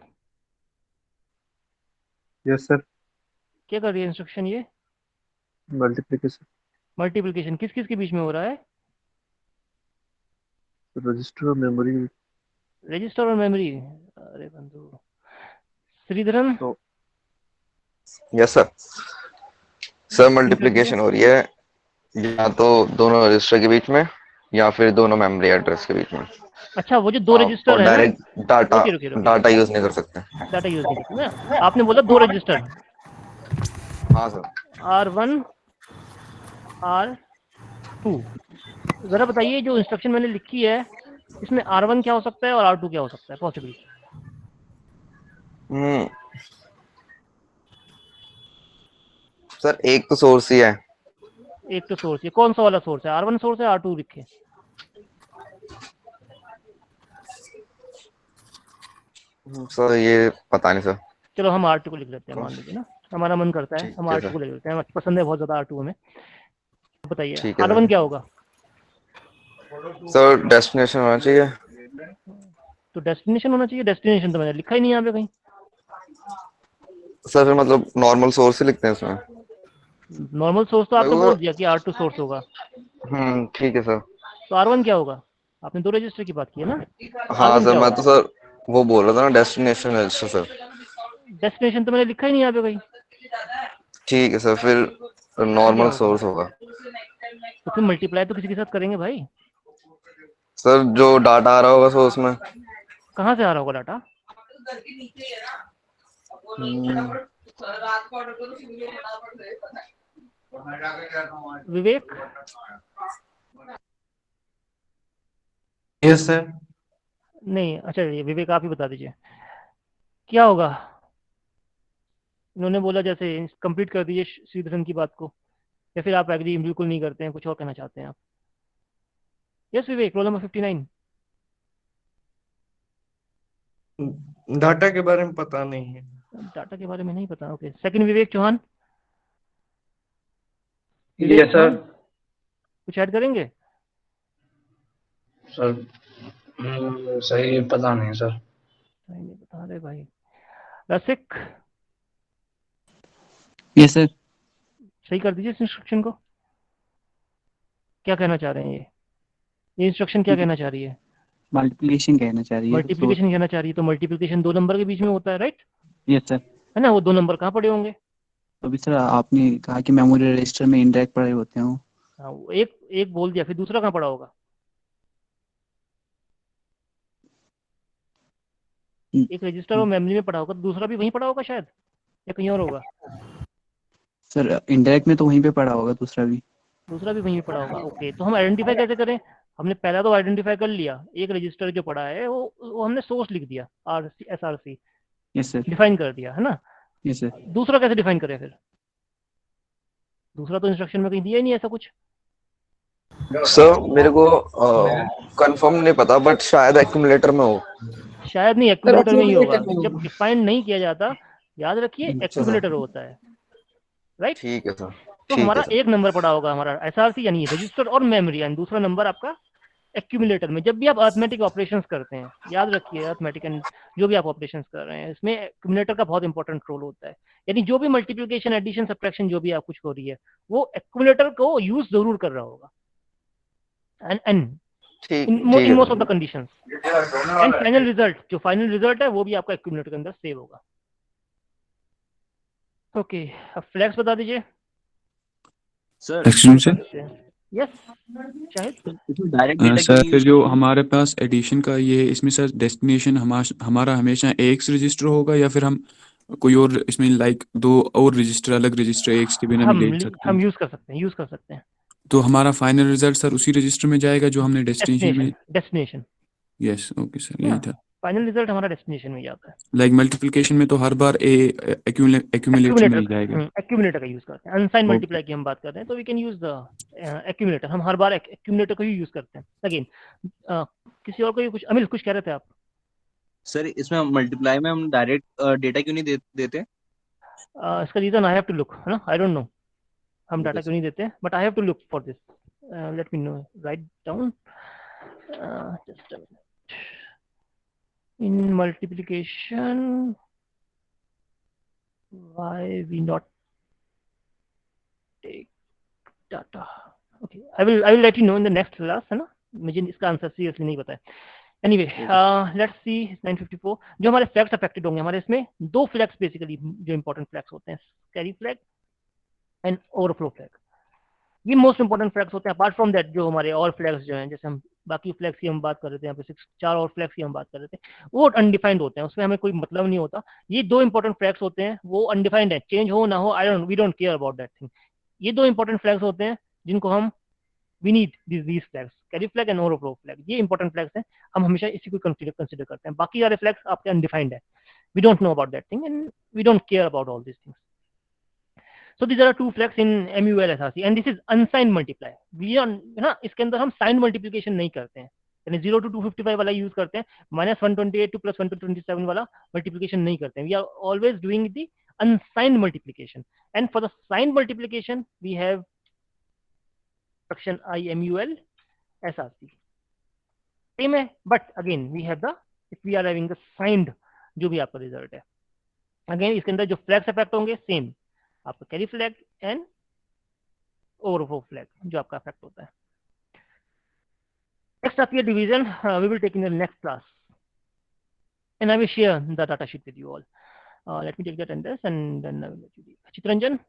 yes sir. क्या कर रही है इंस्ट्रक्शन ये? मल्टीप्लिकेशन मल्टीप्लिकेशन किस किस के बीच में हो रहा है? रजिस्टर और मेमोरी। रजिस्टर और मेमोरी। अरे बंधु श्रीधरन। तो यस सर। सर मल्टीप्लिकेशन हो रही है या तो दोनों रजिस्टर के बीच में या फिर दोनों मेमोरी एड्रेस के बीच में। अच्छा वो जो दो रजिस्टर और है ना, डायरेक्ट डाटा रुकिए डाटा यूज नहीं कर सकते। डाटा यूज नहीं करते ना, आपने बोला दो रजिस्टर हाँ सर। R1 R2, जरा बताइए जो इंस्ट्रक्शन मैंने लिखी है इसमें R1 क्या हो सकता है और R2 क्या हो सकता है पॉसिबली? सर एक तो सोर्स ही है। एक तो सोर्स, ये कौन सा वाला सोर्स है? R1 सोर्स है R2 लिखे? सर ये पता नहीं सर। चलो हम R2 को लिख लेते हैं, मान लीजिए ना, हमारा मन करता है हम है R2 सर। को लिख लेते हैं, पसंद है बहुत ज्यादा R2 हमें। बताइए ठीक है R1 सर। क्या होगा? सर डेस्टिनेशन होना चाहिए। तो डेस्टिनेशन होना चाहिए, डेस्टिनेशन तो मैंने लिखा ही नहीं यहाँ पे कहीं। सर फिर मतलब नॉर्मल सोर्स ही लिखते हैं इसमें। नॉर्मल सोर्स तो आपने बोल दिया कि R2 सोर्स होगा। ठीक है सर। तो R1 क्या होगा? आपने दो रजिस्टर की बात की है ना। हाँ R1 सर क्या मैं होगा? तो सर वो बोल रहा था ना डेस्टिनेशन रजिस्टर सर। डेस्टिनेशन तो मैंने लिखा ही नहीं यहाँ पे कहीं। ठीक है सर फिर तो क्या नॉर्मल होगा? सोर्स होगा। तो फिर मल्टीप्लाई तो किसी के साथ करेंगे भाई। सर जो डाटा आ रहा होगा सोर्स में। कहाँ से आ रहा होगा डाटा? विवेक। Yes sir. नहीं अच्छा ये विवेक आप ही बता दीजिए क्या होगा। इन्होंने बोला जैसे कंप्लीट कर दीजिए श्रीधरन की बात को, या फिर आप एग्री बिल्कुल नहीं करते हैं, कुछ और कहना चाहते हैं आप? यस विवेक, रोल नंबर 59। डाटा के बारे में पता नहीं है। डाटा के बारे में नहीं पता, okay. Second Vivek Chauhan. Yes sir. कुछ ऐड करेंगे? सर सही पता नहीं सर। सही नहीं बता रहे भाई। रसिक। Yes sir. सही कर दीजिए इस इंस्ट्रक्शन को। क्या कहना चाह रहे हैं ये इंस्ट्रक्शन क्या कहना चाह रही है? मल्टीप्लिकेशन कहना चाह रही है। मल्टीप्लिकेशन कहना चाह रही है, तो मल्टीप्लिकेशन दो नंबर के बीच में होता है, राइट? Yes sir. है ना, वो दो नंबर कहाँ पड़े होंगे? तो अभी सर आपने कहा कि मेमोरी रजिस्टर में इंडायरेक्ट पड़े होते हैं वो। हाँ, वो एक एक बोल दिया, फिर दूसरा कहाँ पड़ा होगा? एक रजिस्टर और मेमोरी में पड़ा होगा, तो दूसरा भी वहीं पड़ा होगा शायद, या कहीं और होगा? सर इंडायरेक्ट में तो वहीं पे पड़ा होगा दूसरा भी। दूसरा भी वहीं पे पड़ा होगा, ओके। तो हम आइडेंटिफाई कैसे करें? हमने पहला तो आइडेंटिफाई कर लिया, एक रजिस्टर जो पड़ा है वो हमने सोर्स लिख दिया, SRC यस सर। डिफाइन कर दिया, है ना। Yes sir. दूसरा कैसे डिफाइन करें फिर? दूसरा तो इंस्ट्रक्शन में कहीं दिया ही नहीं ऐसा कुछ। सर मेरे को कंफर्म नहीं पता बट शायद एक्यूमुलेटर में हो। शायद नहीं, एक्यूमुलेटर में ही होगा। जब डिफाइन नहीं किया जाता, याद रखिए एक्यूमुलेटर होता है, राइट? ठीक है सर। तो हमारा एक नंबर पड़ा होगा हमारा SRC यानी रजिस्टर और मेमोरी, यानी दूसरा नंबर आपका एक्यूमुलेटर में। जब भी आप अरिथमेटिक ऑपरेशंस करते हैं, याद रखिए अरिथमेटिक एंड जो भी आप ऑपरेशंस कर रहे हैं, इसमें एक्यूमुलेटर का बहुत इंपॉर्टेंट रोल होता है। यानी जो भी मल्टीप्लिकेशन, एडिशन, सब्ट्रैक्शन जो भी आप कुछ हो रही है, वो एक्यूमुलेटर को यूज जरूर कर रहा होगा। And in most of the conditions, and final result, जो फाइनल रिजल्ट है वो भी आपका एक्यूमुलेटर के अंदर सेव होगा। ओके, अब फ्लैग्स बता दीजिए सर। यस शाहिद। सर फिर जो हमारे पास एडिशन का ये इसमें सर डेस्टिनेशन हमारा हमेशा एक्स रजिस्टर होगा या फिर हम कोई और इसमें लाइक दो और रजिस्टर, अलग रजिस्टर एक्स के बिना भी ले सकते हैं? हम यूज कर सकते हैं। तो हमारा फाइनल रिजल्ट सर उसी रजिस्टर में जाएगा जो हमने डेस्टिनेशन में। डेस्टिनेशन यस ओके सर, यही था। फाइनल रिजल्ट हमारा डेस्टिनेशन में जाता है। लाइक मल्टीप्लिकेशन में तो हर बार एक्यूमुलेटर में ही जाएगा। एक्यूमुलेटर का यूज करते हैं। अनसाइन मल्टीप्लाई की हम बात कर रहे हैं, तो we can use the accumulator. हम हर बार एक्यूमुलेटर को ही यूज करते हैं। अगेन किसी और को कुछ, अमिल कुछ कह रहे थे आप? सर इसमें मल्टीप्लाई में हम डायरेक्ट डेटा क्यों नहीं देते? इसका reason I have to look, है ना, आई डोंट नो हम डाटा क्यों नहीं देते, but I have to look for this. Let me know, write down just a minute. In multiplication, why we not take data. Okay, I will let you know in the next class, है ना, मुझे इसका answer seriously नहीं पता है। Anyway, let's see 954 जो हमारे flags affected होंगे हमारे इसमें दो फ्लैग्स बेसिकली जो इंपॉर्टेंट फ्लैग्स होते हैं, carry flag and overflow flag. ये मोस्ट इंपॉर्टेंट फ्लैग्स होते हैं। अपार्ट फ्रॉम दैट जो हमारे और फ्लैग्स जो हैं, जैसे हम बाकी फ्लैग्स की हम बात कर रहे थे, यहाँ पे 4 और फ्लैग्स की हम बात कर रहे थे, वो अनडिफाइंड होते हैं, उसमें हमें कोई मतलब नहीं होता। ये दो इंपॉर्टेंट फ्लैग्स होते हैं, वो अनडिफाइंड है, चेंज हो ना हो we don't care about that thing. ये दो इंपॉर्टेंट फ्लैग्स होते हैं जिनको हम we need these flags, carry flag and overflow flag, ये इंपॉर्टेंट फ्लैग्स हैं, हम हमेशा इसी को कंसीडर करते हैं। बाकी सारे फ्लैग्स आपके अनडिफाइंड है, we don't know about that thing and we don't care about all this things. So these are two flags in MUL SRC and this is unsigned multiply. We are ना इसके अंदर हम signed multiplication नहीं करते हैं, यानी 0 to 255 वाला use करते हैं, -128 to +127 वाला मल्टीप्लिकेशन नहीं करते हैं। We are always doing the unsigned multiplication and for the signed multiplication we have section I MUL SRC same है, but again we have the if we are having the signed जो भी आपका result है, again इसके अंदर जो flags effect होंगे same आपका carry flag and overflow flag जो आपका इफेक्ट होता है। नेक्स्ट आप ये division we will take in the next class and I will share the data sheet with you all. Let me take the attendance and then I will let you. Chittaranjan